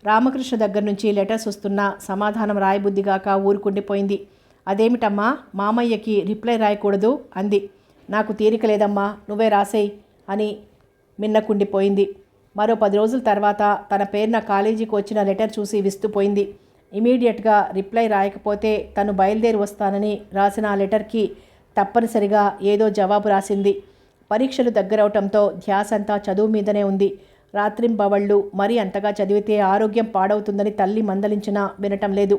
రామకృష్ణ దగ్గర నుంచి లెటర్స్ వస్తున్నా సమాధానం రాయబుద్ధిగాక ఊరుకుండిపోయింది. అదేమిటమ్మా, మామయ్యకి రిప్లై రాయకూడదు అంది. నాకు తీరిక లేదమ్మా, నువ్వే రాసేయి అని మిన్నకుండిపోయింది. మరో 10 రోజుల తర్వాత తన పేరున కాలేజీకి వచ్చిన లెటర్ చూసి విస్తుపోయింది. ఇమీడియట్గా రిప్లై రాయకపోతే తను బయలుదేరి వస్తానని రాసిన ఆ లెటర్కి తప్పనిసరిగా ఏదో జవాబు రాసింది. పరీక్షలు దగ్గరవటంతో ధ్యాస అంతా చదువు మీదనే ఉంది. రాత్రింబవళ్ళు మరీ అంతగా చదివితే ఆరోగ్యం పాడవుతుందని తల్లి మందలించినా వినటం లేదు.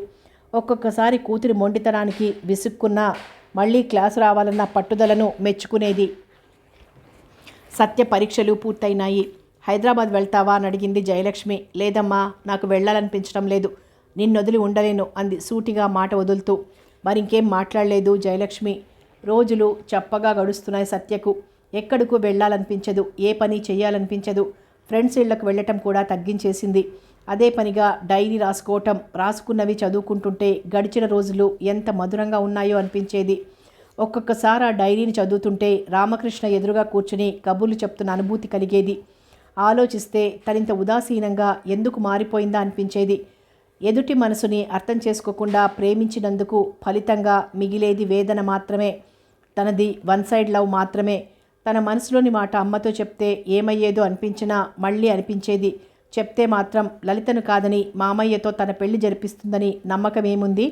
ఒక్కొక్కసారి కూతురి మొండితనానికి విసుక్కున్నా మళ్ళీ క్లాసు రావాలన్న పట్టుదలను మెచ్చుకునేది. సత్య పరీక్షలు పూర్తయినాయి. హైదరాబాద్ వెళ్తావా అని అడిగింది జయలక్ష్మి. లేదమ్మా, నాకు వెళ్ళాలనిపించడం లేదు, నిన్నొదిలి ఉండలేను అంది సూటిగా మాట వదులుతూ. మరింకేం మాట్లాడలేదు జయలక్ష్మి. రోజులు చప్పగా గడుస్తున్నాయి సత్యకు. ఎక్కడికు వెళ్ళాలనిపించదు, ఏ పని చేయాలనిపించదు. ఫ్రెండ్స్ ఇళ్లకు వెళ్ళటం కూడా తగ్గించేసింది. అదే పనిగా డైరీ రాసుకోవటం, రాసుకున్నవి చదువుకుంటుంటే గడిచిన రోజులు ఎంత మధురంగా ఉన్నాయో అనిపించేది. ఒక్కొక్కసారి ఆ డైరీని చదువుతుంటే రామకృష్ణ ఎదురుగా కూర్చుని కబుర్లు చెప్తున్న అనుభూతి కలిగేది. ఆలోచిస్తే తనింత ఉదాసీనంగా ఎందుకు మారిపోయిందా అనిపించేది. ఎదుటి మనసుని అర్థం చేసుకోకుండా ప్రేమించినందుకు ఫలితంగా మిగిలేది వేదన మాత్రమే. తనది వన్ సైడ్ లవ్ మాత్రమే. తన మనసులోని మాట అమ్మతో చెప్తే ఏమయ్యేదో అనిపించినా మళ్ళీ అనిపించేది, చెప్తే మాత్రం లలితను కాదని మామయ్యతో తన పెళ్లి జరిపిస్తుందని నమ్మకమేముంది.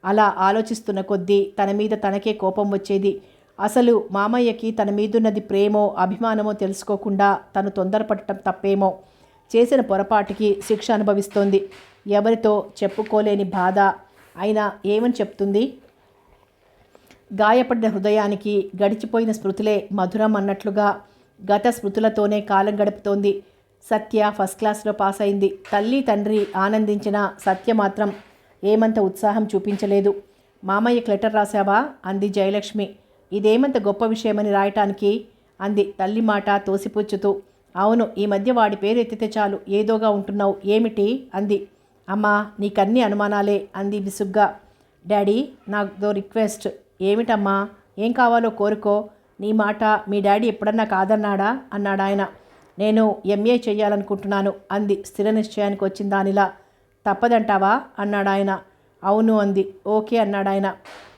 అలా ఆలోచిస్తున్న కొద్దీ తన మీద తనకే కోపం వచ్చేది. అసలు మామయ్యకి తన మీదున్నది ప్రేమో అభిమానమో తెలుసుకోకుండా తను తొందరపడటం తప్పేమో. చేసిన పొరపాటుకి శిక్ష అనుభవిస్తోంది. ఎవరితో చెప్పుకోలేని బాధ. అయినా ఏమని చెప్తుంది? గాయపడిన హృదయానికి గడిచిపోయిన స్మృతులే మధురం అన్నట్లుగా గత స్మృతులతోనే కాలం గడుపుతోంది. సత్య ఫస్ట్ క్లాస్లో పాస్ అయింది. తల్లి తండ్రి ఆనందించిన సత్య మాత్రం ఏమంత ఉత్సాహం చూపించలేదు. మామయ్యకి లెటర్ రాశావా అంది జయలక్ష్మి. ఇదేమంత గొప్ప విషయమని రాయటానికి అంది తల్లి మాట తోసిపుచ్చుతూ. అవును, ఈ మధ్య వాడి పేరు ఎత్తితే చాలు ఏదోగా ఉంటున్నావు, ఏమిటి అంది. అమ్మా, నీకన్నీ అనుమానాలే అంది విసుగ్గా. డాడీ, నాదో రిక్వెస్ట్. ఏమిటమ్మా? ఏం కావాలో కోరుకో. నీ మాట మీ డాడీ ఎప్పుడన్నా కాదన్నాడా అన్నాడాయన. నేను ఎంఏ చెయ్యాలనుకుంటున్నాను అంది స్థిర నిశ్చయానికి వచ్చిన దానిలా. తప్పదంటావా అన్నాడాయన. అవును అంది. ఓకే అన్నాడాయన.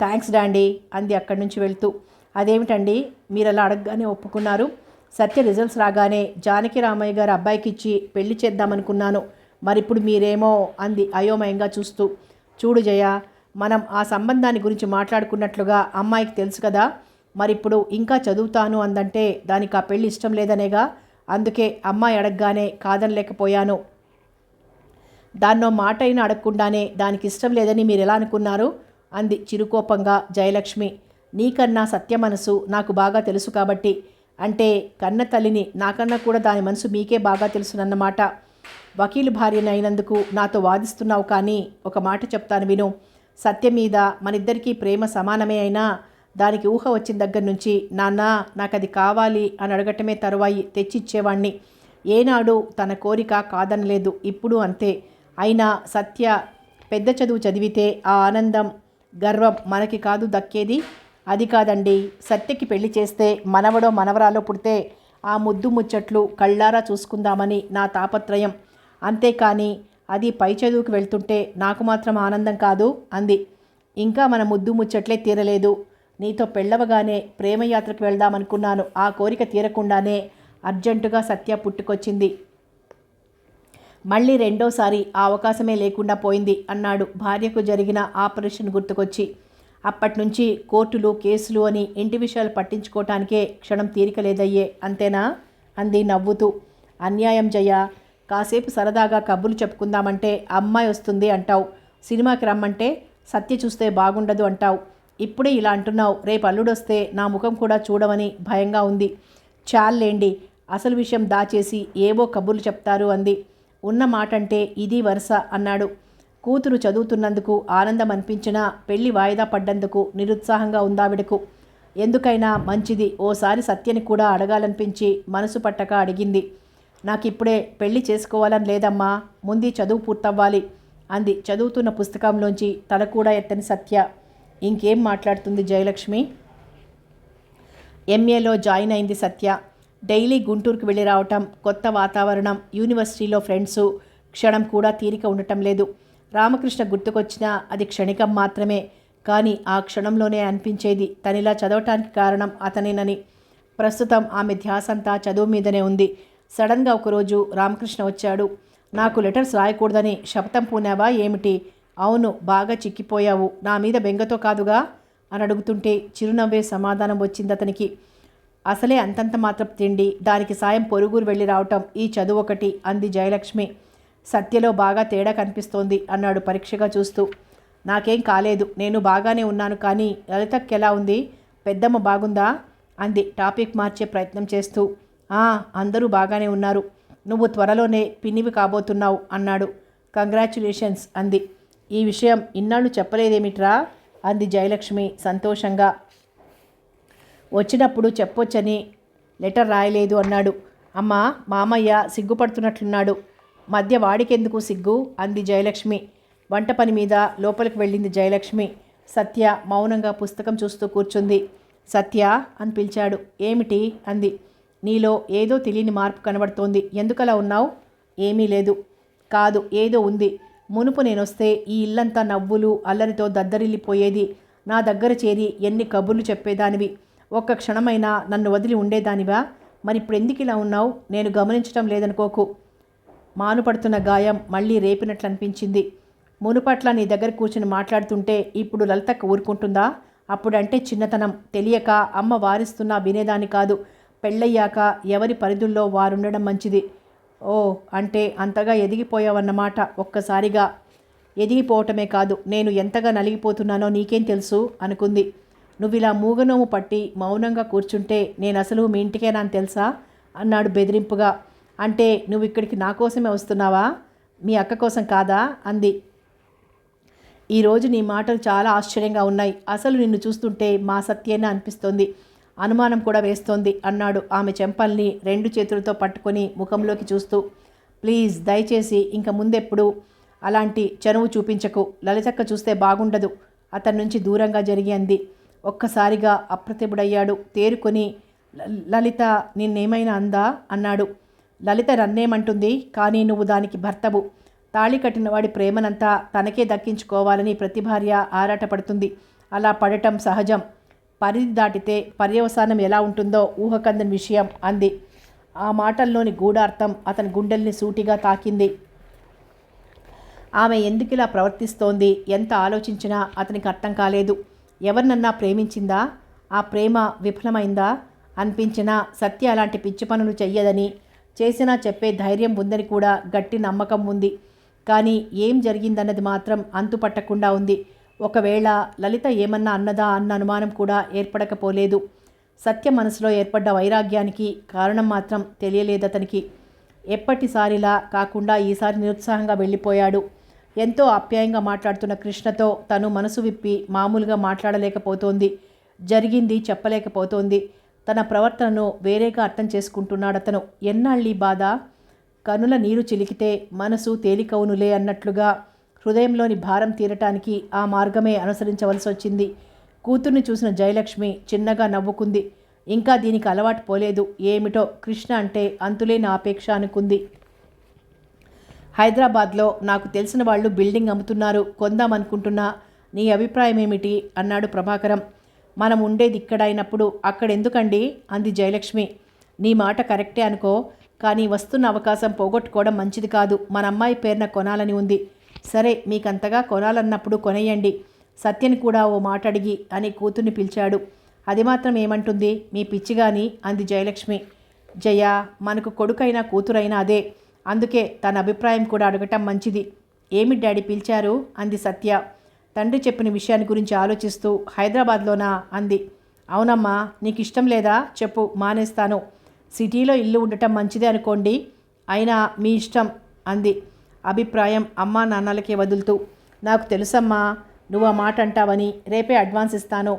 థ్యాంక్స్ డాండీ అంది అక్కడి నుంచి వెళ్తూ. అదేమిటండి మీరు అలా అడగగానే ఒప్పుకున్నారు? సత్య రిజల్ట్స్ రాగానే జానకి రామయ్య గారు అబ్బాయికి ఇచ్చి పెళ్లి చేద్దామనుకున్నాను. మరిప్పుడు మీరేమో అంది అయోమయంగా చూస్తూ. చూడు జయ, మనం ఆ సంబంధాన్ని గురించి మాట్లాడుకున్నట్లుగా అమ్మాయికి తెలుసు కదా. మరిప్పుడు ఇంకా చదువుతాను అందంటే దానికి ఆ పెళ్ళి ఇష్టం లేదనేగా. అందుకే అమ్మాయి అడగగానే కాదనలేకపోయాను. దాన్నో మాట అయినా అడగకుండానే దానికి ఇష్టం లేదని మీరు ఎలా అనుకున్నారు అంది చిరుకోపంగా జయలక్ష్మి. నీకన్నా సత్య మనసు నాకు బాగా తెలుసు కాబట్టి. అంటే కన్న తల్లిని నాకన్నా కూడా దాని మనసు మీకే బాగా తెలుసునన్నమాట. వకీలు భార్యని అయినందుకు నాతో వాదిస్తున్నావు, కానీ ఒక మాట చెప్తాను విను. సత్య మీద మనిద్దరికీ ప్రేమ సమానమే అయినా దానికి ఊహ వచ్చిన దగ్గర నుంచి నాన్న నాకది కావాలి అని అడగటమే తరువాయి తెచ్చిచ్చేవాణ్ణి. ఏనాడు తన కోరిక కాదనలేదు. ఇప్పుడు అంతే. అయినా సత్య పెద్ద చదువు చదివితే ఆ ఆనందం గర్వం మనకి కాదు దక్కేది. అది కాదండి, సత్యకి పెళ్లి చేస్తే మనవడో మనవరాలో పుడితే ఆ ముద్దు ముచ్చట్లు కళ్ళారా చూసుకుందామని నా తాపత్రయం. అంతేకాని అది పై చదువుకు వెళ్తుంటే నాకు మాత్రం ఆనందం కాదు అంది. ఇంకా మన ముద్దు ముచ్చట్లే తీరలేదు. నీతో పెళ్ళవగానే ప్రేమయాత్రకు వెళ్దామనుకున్నాను. ఆ కోరిక తీరకుండానే అర్జెంటుగా సత్య పుట్టుకొచ్చింది. మళ్ళీ రెండోసారి ఆ అవకాశమే లేకుండా పోయింది అన్నాడు భార్యకు జరిగిన ఆపరేషన్ గుర్తుకొచ్చి. అప్పట్నుంచి కోర్టులు కేసులు అని ఇంటి విషయాలు పట్టించుకోవటానికే క్షణం తీరిక లేదయ్యే, అంతేనా అంది నవ్వుతూ. అన్యాయం జయ, కాసేపు సరదాగా కబుర్లు చెప్పుకుందామంటే అమ్మాయి వస్తుంది అంటావు, సినిమాకి రమ్మంటే సత్య చూస్తే బాగుండదు అంటావు, ఇప్పుడే ఇలా అంటున్నావు, రేపు అల్లుడొస్తే నా ముఖం కూడా చూడవని భయంగా ఉంది. చాలేండి, అసలు విషయం దాచేసి ఏవో కబుర్లు చెప్తారు అంది. ఉన్న మాటంటే ఇది వరుస అన్నాడు. కూతురు చదువుతున్నందుకు ఆనందం అనిపించినా పెళ్లి వాయిదా పడ్డందుకు నిరుత్సాహంగా ఉందావిడకు. ఎందుకైనా మంచిది ఓసారి సత్యని కూడా అడగాలనిపించి మనసు పట్టక అడిగింది. నాకిప్పుడే పెళ్లి చేసుకోవాలని లేదమ్మా, ముందు చదువు పూర్తవ్వాలి అంది చదువుతున్న పుస్తకంలోంచి తల కూడా ఎత్తని సత్య. ఇంకేం మాట్లాడుతుంది జయలక్ష్మి. ఎంఏలో జాయిన్ అయింది సత్య. డైలీ గుంటూరుకు వెళ్ళి రావటం, కొత్త వాతావరణం, యూనివర్సిటీలో ఫ్రెండ్సు, క్షణం కూడా తీరిక ఉండటం లేదు. రామకృష్ణ గుర్తుకొచ్చినా అది క్షణికం మాత్రమే. కానీ ఆ క్షణంలోనే అనిపించేది తనిలా చదవటానికి కారణం అతనేనని. ప్రస్తుతం ఆమె ధ్యాసంతా చదువు మీదనే ఉంది. సడన్గా ఒకరోజు రామకృష్ణ వచ్చాడు. నాకు లెటర్స్ రాయకూడదని శపథం పూనావా ఏమిటి? అవును, బాగా చిక్కిపోయావు, నా మీద బెంగతో కాదుగా అని అడుగుతుంటే చిరునవ్వే సమాధానం వచ్చింది అతనికి. అసలే అంతంత మాత్రపు తిండి, దానికి సాయం పొరుగురు వెళ్ళి రావటం, ఈ చదువు ఒకటి అంది జయలక్ష్మి. సత్యలో బాగా తేడా కనిపిస్తోంది అన్నాడు పరీక్షగా చూస్తూ. నాకేం కాలేదు, నేను బాగానే ఉన్నాను, కానీ లలితకి ఎలా ఉంది? పెద్దమ్మ బాగుందా అంది టాపిక్ మార్చే ప్రయత్నం చేస్తూ. అందరూ బాగానే ఉన్నారు, నువ్వు త్వరలోనే పిన్నివి కాబోతున్నావు అన్నాడు. కంగ్రాచ్యులేషన్స్ అంది. ఈ విషయం ఇన్నాళ్ళు చెప్పలేదేమిట్రా అంది జయలక్ష్మి సంతోషంగా. వచ్చినప్పుడు చెప్పొచ్చని లెటర్ రాయలేదు అన్నాడు. అమ్మా, మామయ్య సిగ్గుపడుతున్నట్లున్నాడు. మధ్య వాడికెందుకు సిగ్గు అంది జయలక్ష్మి. వంట పని మీద లోపలికి వెళ్ళింది జయలక్ష్మి. సత్య మౌనంగా పుస్తకం చూస్తూ కూర్చుంది. సత్య అని పిలిచాడు. ఏమిటి అంది. నీలో ఏదో తెలియని మార్పు కనబడుతోంది, ఎందుకలా ఉన్నావు? ఏమీ లేదు. కాదు, ఏదో ఉంది. మునుపు నేనొస్తే ఈ ఇల్లంతా నవ్వులు అల్లరితో దద్దరిల్లిపోయేది. నా దగ్గర చేరి ఎన్ని కబుర్లు చెప్పేదానివి. ఒక్క క్షణమైనా నన్ను వదిలి ఉండేదానివా? మరి ఇప్పుడు ఎందుకు ఇలా ఉన్నావు? నేను గమనించడం లేదనుకోకు. మానుపడుతున్న గాయం మళ్ళీ రేపినట్లు అనిపించింది. మునుపట్ల నీ దగ్గర కూర్చుని మాట్లాడుతుంటే ఇప్పుడు లలితక్క ఊరుకుంటుందా? అప్పుడంటే చిన్నతనం, తెలియక అమ్మ వారిస్తున్నా వినేదాన్ని కాదు. పెళ్ళయ్యాక ఎవరి పరిధుల్లో వారుండడం మంచిది. ఓ, అంటే అంతగా ఎదిగిపోయావన్నమాట. ఒక్కసారిగా ఎదిగిపోవటమే కాదు, నేను ఎంతగా నలిగిపోతున్నానో నీకేం తెలుసు అనుకుంది. నువ్విలా మూగనోము పట్టి మౌనంగా కూర్చుంటే నేను అసలు మీ ఇంటికేనా అని తెలుసా అన్నాడు బెదిరింపుగా. అంటే నువ్వు ఇక్కడికి నా కోసమే వస్తున్నావా, మీ అక్క కోసం కాదా అంది. ఈరోజు నీ మాటలు చాలా ఆశ్చర్యంగా ఉన్నాయి. అసలు నిన్ను చూస్తుంటే మా సత్యేనా అనిపిస్తోంది, అనుమానం కూడా వేస్తోంది అన్నాడు ఆమె చెంపల్ని రెండు చేతులతో పట్టుకొని ముఖంలోకి చూస్తూ. ప్లీజ్, దయచేసి ఇంక ముందెప్పుడు అలాంటి చనువు చూపించకు. లలితక్క చూస్తే బాగుండదు. అతని నుంచి దూరంగా జరిగి అంది. ఒక్కసారిగా అప్రతిభుడయ్యాడు. తేరుకొని లలిత నిన్నేమైనా అందా అన్నాడు. లలిత నన్నేమంటుంది, కానీ నువ్వు దానికి భర్తవు. తాళి కట్టిన వాడి ప్రేమనంతా తనకే దక్కించుకోవాలని ప్రతి భార్య ఆరాటపడుతుంది. అలా పడటం సహజం. పరిధి దాటితే పర్యవసానం ఎలా ఉంటుందో ఊహకందని విషయం అంది. ఆ మాటల్లోని గూఢార్థం అతని గుండెల్ని సూటిగా తాకింది. ఆమె ఎందుకిలా ప్రవర్తిస్తోంది, ఎంత ఆలోచించినా అతనికి అర్థం కాలేదు. ఎవరినన్నా ప్రేమించిందా? ఆ ప్రేమ విఫలమైందా? అనిపించినా సత్య అలాంటి పిచ్చి పనులు చెయ్యదని, చేసినా చెప్పే ధైర్యం ఉందని కూడా గట్టి నమ్మకం ఉంది. కానీ ఏం జరిగిందన్నది మాత్రం అంతుపట్టకుండా ఉంది. ఒకవేళ లలిత ఏమన్నా అన్నదా అన్న అనుమానం కూడా ఏర్పడకపోలేదు. సత్య మనసులో ఏర్పడ్డ వైరాగ్యానికి కారణం మాత్రం తెలియలేదతనికి. ఎప్పటిసారిలా కాకుండా ఈసారి నిరుత్సాహంగా వెళ్ళిపోయాడు. ఎంతో ఆప్యాయంగా మాట్లాడుతున్న కృష్ణతో తను మనసు విప్పి మామూలుగా మాట్లాడలేకపోతోంది. జరిగింది చెప్పలేకపోతోంది. తన ప్రవర్తనను వేరేగా అర్థం చేసుకుంటున్నాడతను. ఎన్నాళ్ళీ బాధ? కనుల నీరు చిలికితే మనసు తేలికవునులే అన్నట్లుగా హృదయంలోని భారం తీరటానికి ఆ మార్గమే అనుసరించవలసి వచ్చింది. కూతుర్ని చూసిన జయలక్ష్మి చిన్నగా నవ్వుకుంది. ఇంకా దీనికి అలవాటు పోలేదు. ఏమిటో కృష్ణ అంటే అంతులేని ఆపేక్ష అనుకుంది. హైదరాబాద్లో నాకు తెలిసిన వాళ్ళు బిల్డింగ్ అమ్ముతున్నారు, కొందామనుకుంటున్నా. నీ అభిప్రాయం ఏమిటి అన్నాడు ప్రభాకరం. మనం ఉండేది ఇక్కడ అయినప్పుడు అక్కడెందుకండి అంది జయలక్ష్మి. నీ మాట కరెక్టే అనుకో, కానీ వస్తున్న అవకాశం పోగొట్టుకోవడం మంచిది కాదు. మన అమ్మాయి పేరున కొనాలని ఉంది. సరే, మీకంతగా కొనాలన్నప్పుడు కొనేయండి. సత్యని కూడా ఓ మాట అడిగి అని కూతుర్ని పిలిచాడు. అది మాత్రం ఏమంటుంది మీ పిచ్చిగాని అంది జయలక్ష్మి. జయ, మనకు కొడుకైనా కూతురైనా అదే. అందుకే తన అభిప్రాయం కూడా అడగటం మంచిది. ఏమి డాడీ పిలిచారు అంది సత్య. తండ్రి చెప్పిన విషయాన్ని గురించి ఆలోచిస్తూ. హైదరాబాద్లోనా అంది. అవునమ్మా, నీకు ఇష్టం లేదా చెప్పు, మానేస్తాను. సిటీలో ఇల్లు ఉండటం మంచిదే అనుకోండి, అయినా మీ ఇష్టం అంది అభిప్రాయం అమ్మా నాన్నలకే వదులుతూ. నాకు తెలుసమ్మా నువ్వు ఆ మాట అంటావని. రేపే అడ్వాన్స్ ఇస్తాను.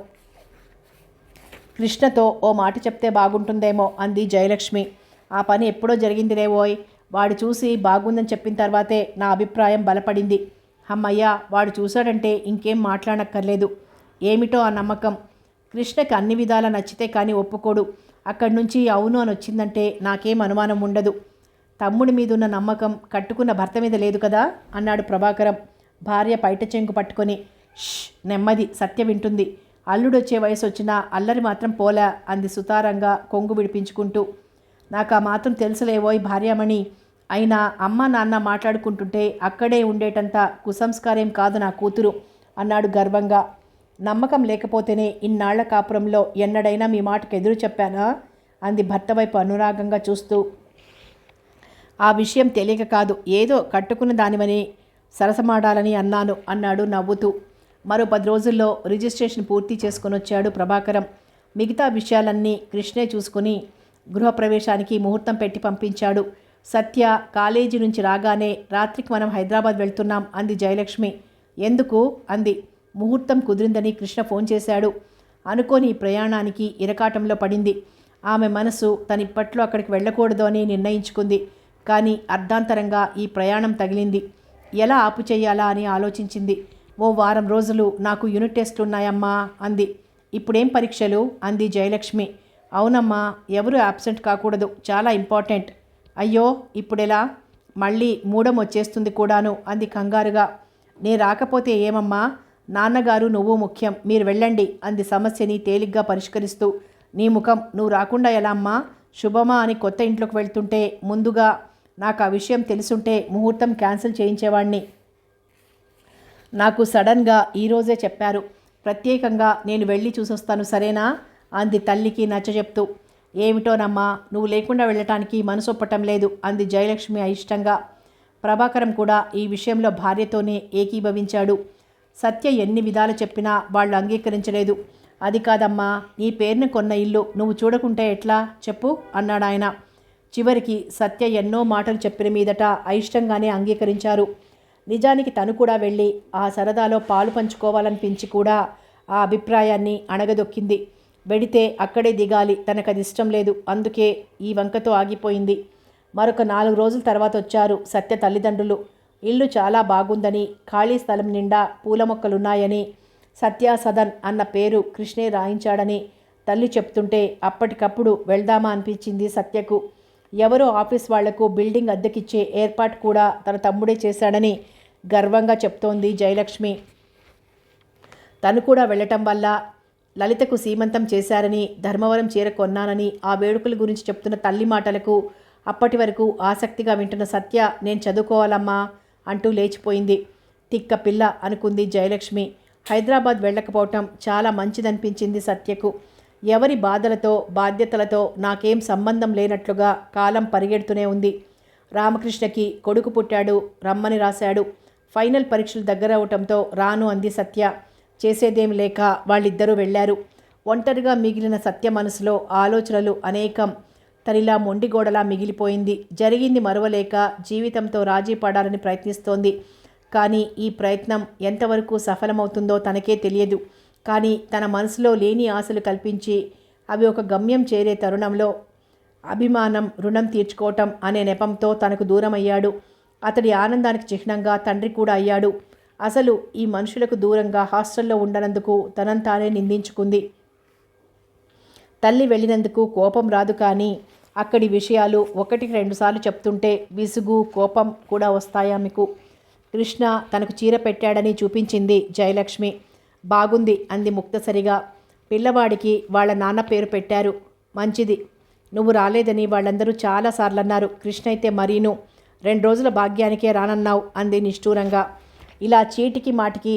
కృష్ణతో ఓ మాట చెప్తే బాగుంటుందేమో అంది జయలక్ష్మి. ఆ పని ఎప్పుడో జరిగిందిలేవోయ్. వాడు చూసి బాగుందని చెప్పిన తర్వాతే నా అభిప్రాయం బలపడింది. అమ్మయ్య, వాడు చూశాడంటే ఇంకేం మాట్లాడక్కర్లేదు. ఏమిటో ఆ నమ్మకం. కృష్ణకి అన్ని విధాలా నచ్చితే కానీ ఒప్పుకోడు. అక్కడి నుంచి అవును అని వచ్చిందంటే నాకేం అనుమానం ఉండదు. తమ్ముడి మీదున్న నమ్మకం కట్టుకున్న భర్త మీద లేదు కదా అన్నాడు ప్రభాకరం భార్య పైట చెంగు పట్టుకొని. ష్, నెమ్మది, సత్య వింటుంది. అల్లుడొచ్చే వయసు వచ్చినా అల్లరి మాత్రం పోలా అంది సుతారంగా కొంగు విడిపించుకుంటూ. నాకు ఆ మాత్రం తెలుసులేవోయ్ భార్యామణి. అయినా అమ్మ నాన్న మాట్లాడుకుంటుంటే అక్కడే ఉండేటంత కుసంస్కారం కాదు నా కూతురు అన్నాడు గర్వంగా. నమ్మకం లేకపోతేనే ఇన్నాళ్ల కాపురంలో ఎన్నడైనా మీ మాటకు ఎదురు చెప్పానా అంది భర్త వైపు అనురాగంగా చూస్తూ. ఆ విషయం తెలియక కాదు, ఏదో కట్టుకున్న దానివని సరసమాడాలని అన్నాను అన్నాడు నవ్వుతూ. మరో 10 రోజుల్లో రిజిస్ట్రేషన్ పూర్తి చేసుకుని వచ్చాడు ప్రభాకరం. మిగతా విషయాలన్నీ కృష్ణే చూసుకుని గృహప్రవేశానికి ముహూర్తం పెట్టి పంపించాడు. సత్య కాలేజీ నుంచి రాగానే రాత్రికి మనం హైదరాబాద్ వెళ్తున్నాం అంది జయలక్ష్మి. ఎందుకు అంది. ముహూర్తం కుదిరిందని కృష్ణ ఫోన్ చేశాడు. అనుకోని ఈ ప్రయాణానికి ఇరకాటంలో పడింది. ఆమె మనసు తనిప్పట్లో అక్కడికి వెళ్ళకూడదు అని నిర్ణయించుకుంది. కానీ అర్ధాంతరంగా ఈ ప్రయాణం తగిలింది. ఎలా ఆపు చేయాలా అని ఆలోచించింది. ఓ వారం రోజులు నాకు యూనిట్ టెస్ట్ ఉన్నాయమ్మా అంది. ఇప్పుడేం పరీక్షలు అంది జయలక్ష్మి. అవునమ్మా, ఎవరు యాబ్సెంట్ కాకూడదు, చాలా ఇంపార్టెంట్. అయ్యో, ఇప్పుడెలా? మళ్ళీ మూడం వచ్చేస్తుంది కూడాను అంది కంగారుగా. నే రాకపోతే ఏమమ్మా, నాన్నగారు నువ్వు ముఖ్యం, మీరు వెళ్ళండి అంది సమస్యని తేలిగ్గా పరిష్కరిస్తూ. నీ ముఖం, నువ్వు రాకుండా ఎలా అమ్మా? శుభమా అని కొత్త ఇంట్లోకి వెళ్తుంటే ముందుగా నాకు ఆ విషయం తెలుసుంటే ముహూర్తం క్యాన్సిల్ చేయించేవాణ్ణి. నాకు సడన్గా ఈరోజే చెప్పారు. ప్రత్యేకంగా నేను వెళ్ళి చూసొస్తాను, సరేనా అంది తల్లికి నచ్చజెప్తూ. ఏమిటోనమ్మా, నువ్వు లేకుండా వెళ్ళటానికి మనసొప్పటం లేదు అంది జయలక్ష్మి అయిష్టంగా. ప్రభాకరం కూడా ఈ విషయంలో భార్యతోనే ఏకీభవించాడు. సత్య ఎన్ని విధాలు చెప్పినా వాళ్ళు అంగీకరించలేదు. అది కాదమ్మా, నీ పేరుని కొన్న ఇల్లు నువ్వు చూడకుంటే ఎట్లా చెప్పు అన్నాడాయన. చివరికి సత్య ఎన్నో మాటలు చెప్పిన మీదట అయిష్టంగానే అంగీకరించారు. నిజానికి తను కూడా వెళ్ళి ఆ సరదాలో పాలు పంచుకోవాలనిపించి కూడా ఆ అభిప్రాయాన్ని అణగదొక్కింది. వెడితే అక్కడే దిగాలి, తనకది ఇష్టం లేదు. అందుకే ఈ వంకతో ఆగిపోయింది. మరొక 4 రోజుల తర్వాత వచ్చారు సత్య తల్లిదండ్రులు. ఇల్లు చాలా బాగుందని, ఖాళీ స్థలం నిండా పూల మొక్కలున్నాయని, సత్య సదన్ అన్న పేరు కృష్ణే రాయించాడని తల్లి చెప్తుంటే అప్పటికప్పుడు వెళ్దామా అనిపించింది సత్యకు. ఎవరో ఆఫీస్ వాళ్లకు బిల్డింగ్ అద్దెకిచ్చే ఏర్పాటు కూడా తన తమ్ముడే చేశాడని గర్వంగా చెప్తోంది జయలక్ష్మి. తను కూడా వెళ్ళటం వల్ల లలితకు సీమంతం చేశారని, ధర్మవరం చీర కొన్నానని ఆ వేడుకల గురించి చెప్తున్న తల్లి మాటలకు అప్పటి వరకు ఆసక్తిగా వింటున్న సత్య, నేను చదువుకోవాలమ్మా అంటూ లేచిపోయింది. తిక్క పిల్ల అనుకుంది జయలక్ష్మి. హైదరాబాద్ వెళ్ళకపోవటం చాలా మంచిదనిపించింది సత్యకు. ఎవరి బాధలతో బాధ్యతలతో నాకేం సంబంధం లేనట్లుగా కాలం పరిగెడుతూనే ఉంది. రామకృష్ణకి కొడుకు పుట్టాడు, రమ్మని రాశాడు. ఫైనల్ పరీక్షలు దగ్గరవటంతో రాను అంది సత్య. చేసేదేం లేక వాళ్ళిద్దరూ వెళ్ళారు. ఒంటరిగా మిగిలిన సత్య మనసులో ఆలోచనలు అనేకం. తనిలా మొండిగోడలా మిగిలిపోయింది. జరిగింది మరువలేక జీవితంతో రాజీ పడాలని ప్రయత్నిస్తోంది. కానీ ఈ ప్రయత్నం ఎంతవరకు సఫలమవుతుందో తనకే తెలియదు. కానీ తన మనసులో లేని ఆశలు కల్పించి అవి ఒక గమ్యం చేరే తరుణంలో అభిమానం, రుణం తీర్చుకోవటం అనే నెపంతో తనకు దూరమయ్యాడు. అతడి ఆనందానికి చిహ్నంగా తండ్రి కూడా అయ్యాడు. అసలు ఈ మనుషులకు దూరంగా హాస్టల్లో ఉండనందుకు తనంతానే నిందించుకుంది. తల్లి వెళ్ళినందుకు కోపం రాదు, కానీ అక్కడి విషయాలు ఒకటికి 2 సార్లు చెప్తుంటే విసుగు, కోపం కూడా వస్తాయా మీకు? కృష్ణ తనకు చీర పెట్టాడని చూపించింది జయలక్ష్మి. బాగుంది అంది ముక్తసరిగా. పిల్లవాడికి వాళ్ళ నాన్న పేరు పెట్టారు. మంచిది. నువ్వు రాలేదని వాళ్ళందరూ చాలాసార్లు అన్నారు. కృష్ణ అయితే మరీను 2 రోజుల భాగ్యానికే రానన్నావు అంది నిష్ఠూరంగా. ఇలా చీటికి మాటికి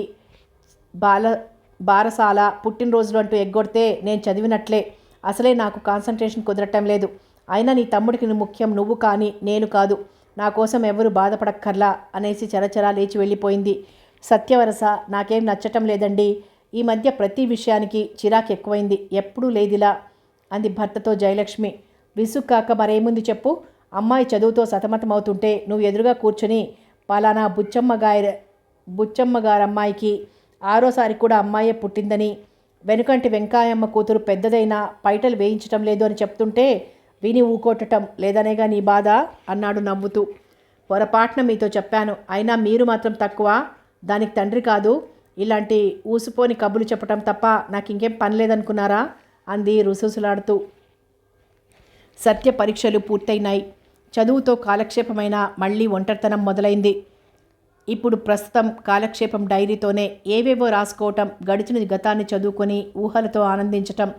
బారసాల పుట్టినరోజులు అంటూ ఎగ్గొడితే నేను చదివినట్లే. అసలే నాకు కాన్సన్ట్రేషన్ కుదరటం లేదు. అయినా నీ తమ్ముడికి ముఖ్యం నువ్వు కానీ నేను కాదు. నా కోసం ఎవరు బాధపడక్కర్లా అనేసి చరచరా లేచి వెళ్ళిపోయింది. సత్యవరస నాకేం నచ్చటం లేదండి. ఈ మధ్య ప్రతి విషయానికి చిరాకు ఎక్కువైంది. ఎప్పుడూ లేదిలా అంది భర్తతో జయలక్ష్మి. విసుక్కాక మరేముంది చెప్పు. అమ్మాయి చదువుతో సతమతమవుతుంటే నువ్వు ఎదురుగా కూర్చొని పలానా బుచ్చమ్మగారమ్మాయికి 6వ కూడా అమ్మాయే పుట్టిందని, వెనుకంటి వెంకాయమ్మ కూతురు పెద్దదైన పైటలు వేయించటం లేదు అని చెప్తుంటే విని ఊకొట్టడం లేదనేగా నీ బాధ అన్నాడు నవ్వుతూ. పొరపాటున మీతో చెప్పాను. అయినా మీరు మాత్రం తక్కువ. దానికి తండ్రి కాదు. ఇలాంటి ఊసిపోని కబులు చెప్పటం తప్ప నాకు ఇంకేం పని లేదనుకున్నారా అంది రుసరుసలాడుతూ. సత్య పరీక్షలు పూర్తయినాయి. చదువుతో కాలక్షేపమైన మళ్ళీ ఒంటరితనం మొదలైంది. ఇప్పుడు ప్రస్తుతం కాలక్షేపం డైరీతోనే. ఏవేవో రాసుకోవటం, గడిచిన గతాన్ని చదువుకొని ఊహలతో ఆనందించటం.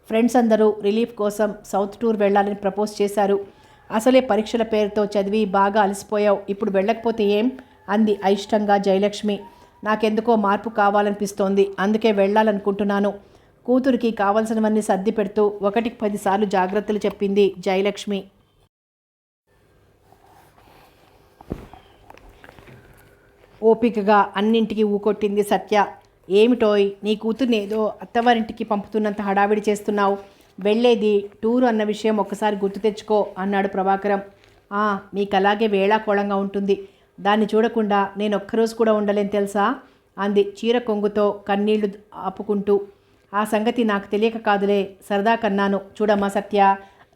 ఫ్రెండ్స్ అందరూ రిలీఫ్ కోసం సౌత్ టూర్ వెళ్ళాలని ప్రపోజ్ చేశారు. అసలే పరీక్షల పేరుతో చదివి బాగా అలసిపోయావు, ఇప్పుడు వెళ్ళకపోతే ఏం అంది అయిష్టంగా జయలక్ష్మి. నాకెందుకో మార్పు కావాలనిపిస్తోంది, అందుకే వెళ్ళాలనుకుంటున్నాను. కూతురికి కావలసినవన్నీ సర్ది పెడుతూ 1కి 10 సార్లు జాగ్రత్తలు చెప్పింది జయలక్ష్మి. ఓపికగా అన్నింటికి ఊకొట్టింది సత్య. ఏమిటోయ్ నీ కూతుర్ని ఏదో అత్తవారింటికి పంపుతున్నంత హడావిడి చేస్తున్నావు. వెళ్ళేది టూరు అన్న విషయం ఒక్కసారి గుర్తు తెచ్చుకో అన్నాడు ప్రభాకరం. మీకు అలాగే వేళాకోళంగా ఉంటుంది. దాన్ని చూడకుండా నేను ఒక్కరోజు కూడా ఉండలేను తెలుసా అంది చీర కొంగుతో కన్నీళ్లు ఆపుకుంటూ. ఆ సంగతి నాకు తెలియక కాదులే, సరదా కన్నాను. చూడమ్మా సత్య,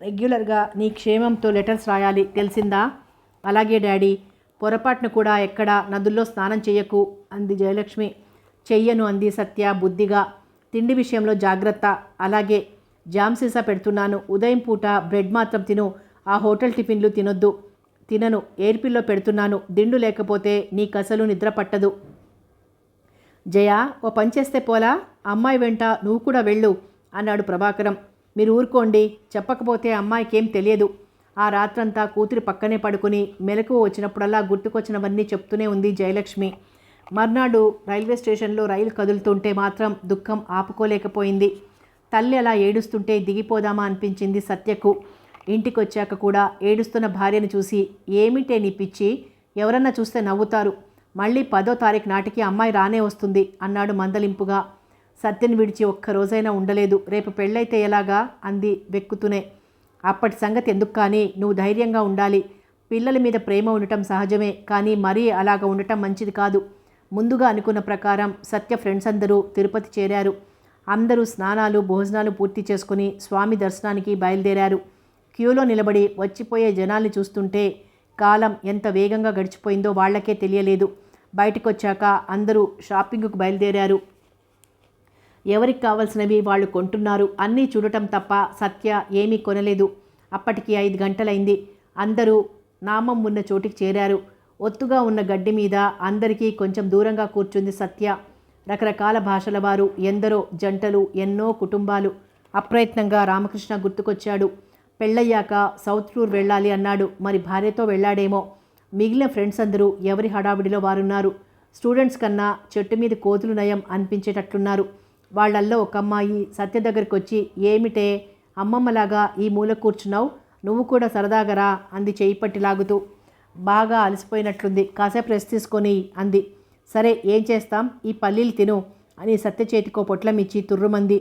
రెగ్యులర్గా నీ క్షేమంతో లెటర్స్ రాయాలి, తెలిసిందా? అలాగే డాడీ. పొరపాటును కూడా ఎక్కడా నదుల్లో స్నానం చెయ్యకు అంది జయలక్ష్మి. చెయ్యను అంది సత్య బుద్ధిగా. తిండి విషయంలో జాగ్రత్త. అలాగే. జామ్ సీసా పెడుతున్నాను. ఉదయం పూట బ్రెడ్ మాత్రం తిను. ఆ హోటల్ టిఫిన్లు తినొద్దు. తినను. ఏర్పిల్లో పెడుతున్నాను. దిండు లేకపోతే నీకసలు నిద్ర పట్టదు. జయ, ఓ పని చేస్తే పోలా? అమ్మాయి వెంట నువ్వు కూడా వెళ్ళు అన్నాడు ప్రభాకరం. మీరు ఊరుకోండి. చెప్పకపోతే అమ్మాయికేం తెలియదు. ఆ రాత్రంతా కూతురి పక్కనే పడుకుని మెలకువ వచ్చినప్పుడల్లా గుర్తుకొచ్చినవన్నీ చెప్తూనే ఉంది జయలక్ష్మి. మర్నాడు రైల్వే స్టేషన్లో రైలు కదులుతుంటే మాత్రం దుఃఖం ఆపుకోలేకపోయింది. తల్లి అలా ఏడుస్తుంటే దిగిపోదామా అనిపించింది సత్యకు. ఇంటికొచ్చాక కూడా ఏడుస్తున్న భార్యను చూసి, ఏమిటే నీ పిచ్చి, ఎవరన్నా చూస్తే నవ్వుతారు. మళ్ళీ 10వ తారీఖు నాటికి అమ్మాయి రానే వస్తుంది అన్నాడు మందలింపుగా. సత్యను విడిచి ఒక్కరోజైనా ఉండలేదు. రేపు పెళ్ళైతే ఎలాగా అంది వెక్కుతూనే. అప్పటి సంగతి ఎందుకు కానీ, నువ్వు ధైర్యంగా ఉండాలి. పిల్లల మీద ప్రేమ ఉండటం సహజమే, కానీ మరీ అలాగా ఉండటం మంచిది కాదు. ముందుగా అనుకున్న ప్రకారం సత్య ఫ్రెండ్స్ అందరూ తిరుపతి చేరారు. అందరూ స్నానాలు భోజనాలు పూర్తి చేసుకుని స్వామి దర్శనానికి బయలుదేరారు. క్యూలో నిలబడి వచ్చిపోయే జనాల్ని చూస్తుంటే కాలం ఎంత వేగంగా గడిచిపోయిందో వాళ్లకే తెలియలేదు. బయటకొచ్చాక అందరూ షాపింగ్కు బయలుదేరారు. ఎవరికి కావాల్సినవి వాళ్ళు కొంటున్నారు. అన్నీ చూడటం తప్ప సత్య ఏమీ కొనలేదు. అప్పటికి 5 గంటలైంది. అందరూ నామం ఉన్న చోటికి చేరారు. ఒత్తుగా ఉన్న గడ్డి మీద అందరికీ కొంచెం దూరంగా కూర్చుంది సత్య. రకరకాల భాషల వారు, ఎందరో జంటలు, ఎన్నో కుటుంబాలు. అప్రయత్నంగా రామకృష్ణ గుర్తుకొచ్చాడు. పెళ్ళయ్యాక సౌత్ టూర్ వెళ్ళాలి అన్నాడు. మరి భార్యతో వెళ్ళాడేమో. మిగిలిన ఫ్రెండ్స్ అందరూ ఎవరి హడావిడిలో వారున్నారు. స్టూడెంట్స్ కన్నా చెట్టు మీద కోతులు నయం అనిపించేటట్లున్నారు. వాళ్ళల్లో ఒక అమ్మాయి సత్య దగ్గరికి వచ్చి, ఏమిటే అమ్మమ్మలాగా ఈ మూల కూర్చున్నావు, నువ్వు కూడా సరదాగరా అంది చేయి పట్టి లాగుతూ. బాగా అలసిపోయినట్లుంది, కాసేపు రెస్ట్ తీసుకొని అంది. సరే ఏం చేస్తాం, ఈ పల్లీలు తిను అని సత్య చేతికో పొట్లమిచ్చి తుర్రుమంది.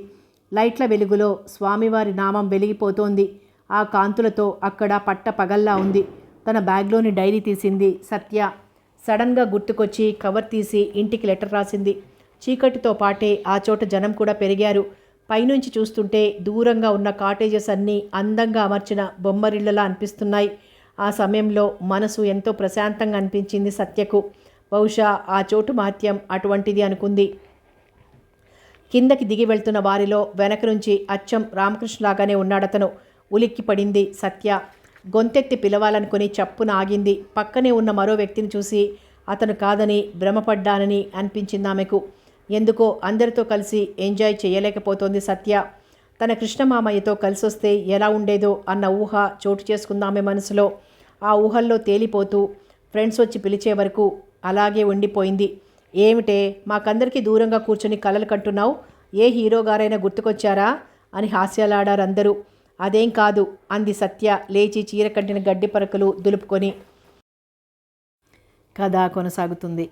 లైట్ల వెలుగులో స్వామివారి నామం వెలిగిపోతోంది. ఆ కాంతులతో అక్కడ పట్ట పగల్లా ఉంది. తన బ్యాగ్లోని డైరీ తీసింది సత్య. సడన్గా గుర్తుకొచ్చి కవర్ తీసి ఇంటికి లెటర్ రాసింది. చీకటితో పాటే ఆ చోట జనం కూడా పెరిగారు. పైనుంచి చూస్తుంటే దూరంగా ఉన్న కాటేజెస్ అన్నీ అందంగా అమర్చిన బొమ్మరిళ్లలా అనిపిస్తున్నాయి. ఆ సమయంలో మనసు ఎంతో ప్రశాంతంగా అనిపించింది సత్యకు. బహుశా ఆ చోటు మహత్యం అటువంటిది అనుకుంది. కిందకి దిగి వెళ్తున్న వారిలో వెనక నుంచి అచ్చం రామకృష్ణలాగానే ఉన్నాడతను. ఉలిక్కి పడింది సత్య. గొంతెత్తి పిలవాలనుకుని చప్పున ఆగింది. పక్కనే ఉన్న మరో వ్యక్తిని చూసి అతను కాదని భ్రమపడ్డానని అనిపించింది ఆమెకు. ఎందుకో అందరితో కలిసి ఎంజాయ్ చేయలేకపోతోంది సత్య. తన కృష్ణమామయ్యతో కలిసొస్తే ఎలా ఉండేదో అన్న ఊహ చోటు చేసుకుందామె మనసులో. ఆ ఊహల్లో తేలిపోతూ ఫ్రెండ్స్ వచ్చి పిలిచే వరకు అలాగే ఉండిపోయింది. ఏమిటే మాకందరికీ దూరంగా కూర్చొని కలలు కంటున్నావు? ఏ హీరో గారైనా గుర్తుకొచ్చారా అని హాస్యాలాడారందరూ. అదేం కాదు అంది సత్య లేచి చీర కట్టిన గడ్డి పరకలు దులుపుకొని. కథ కొనసాగుతుంది.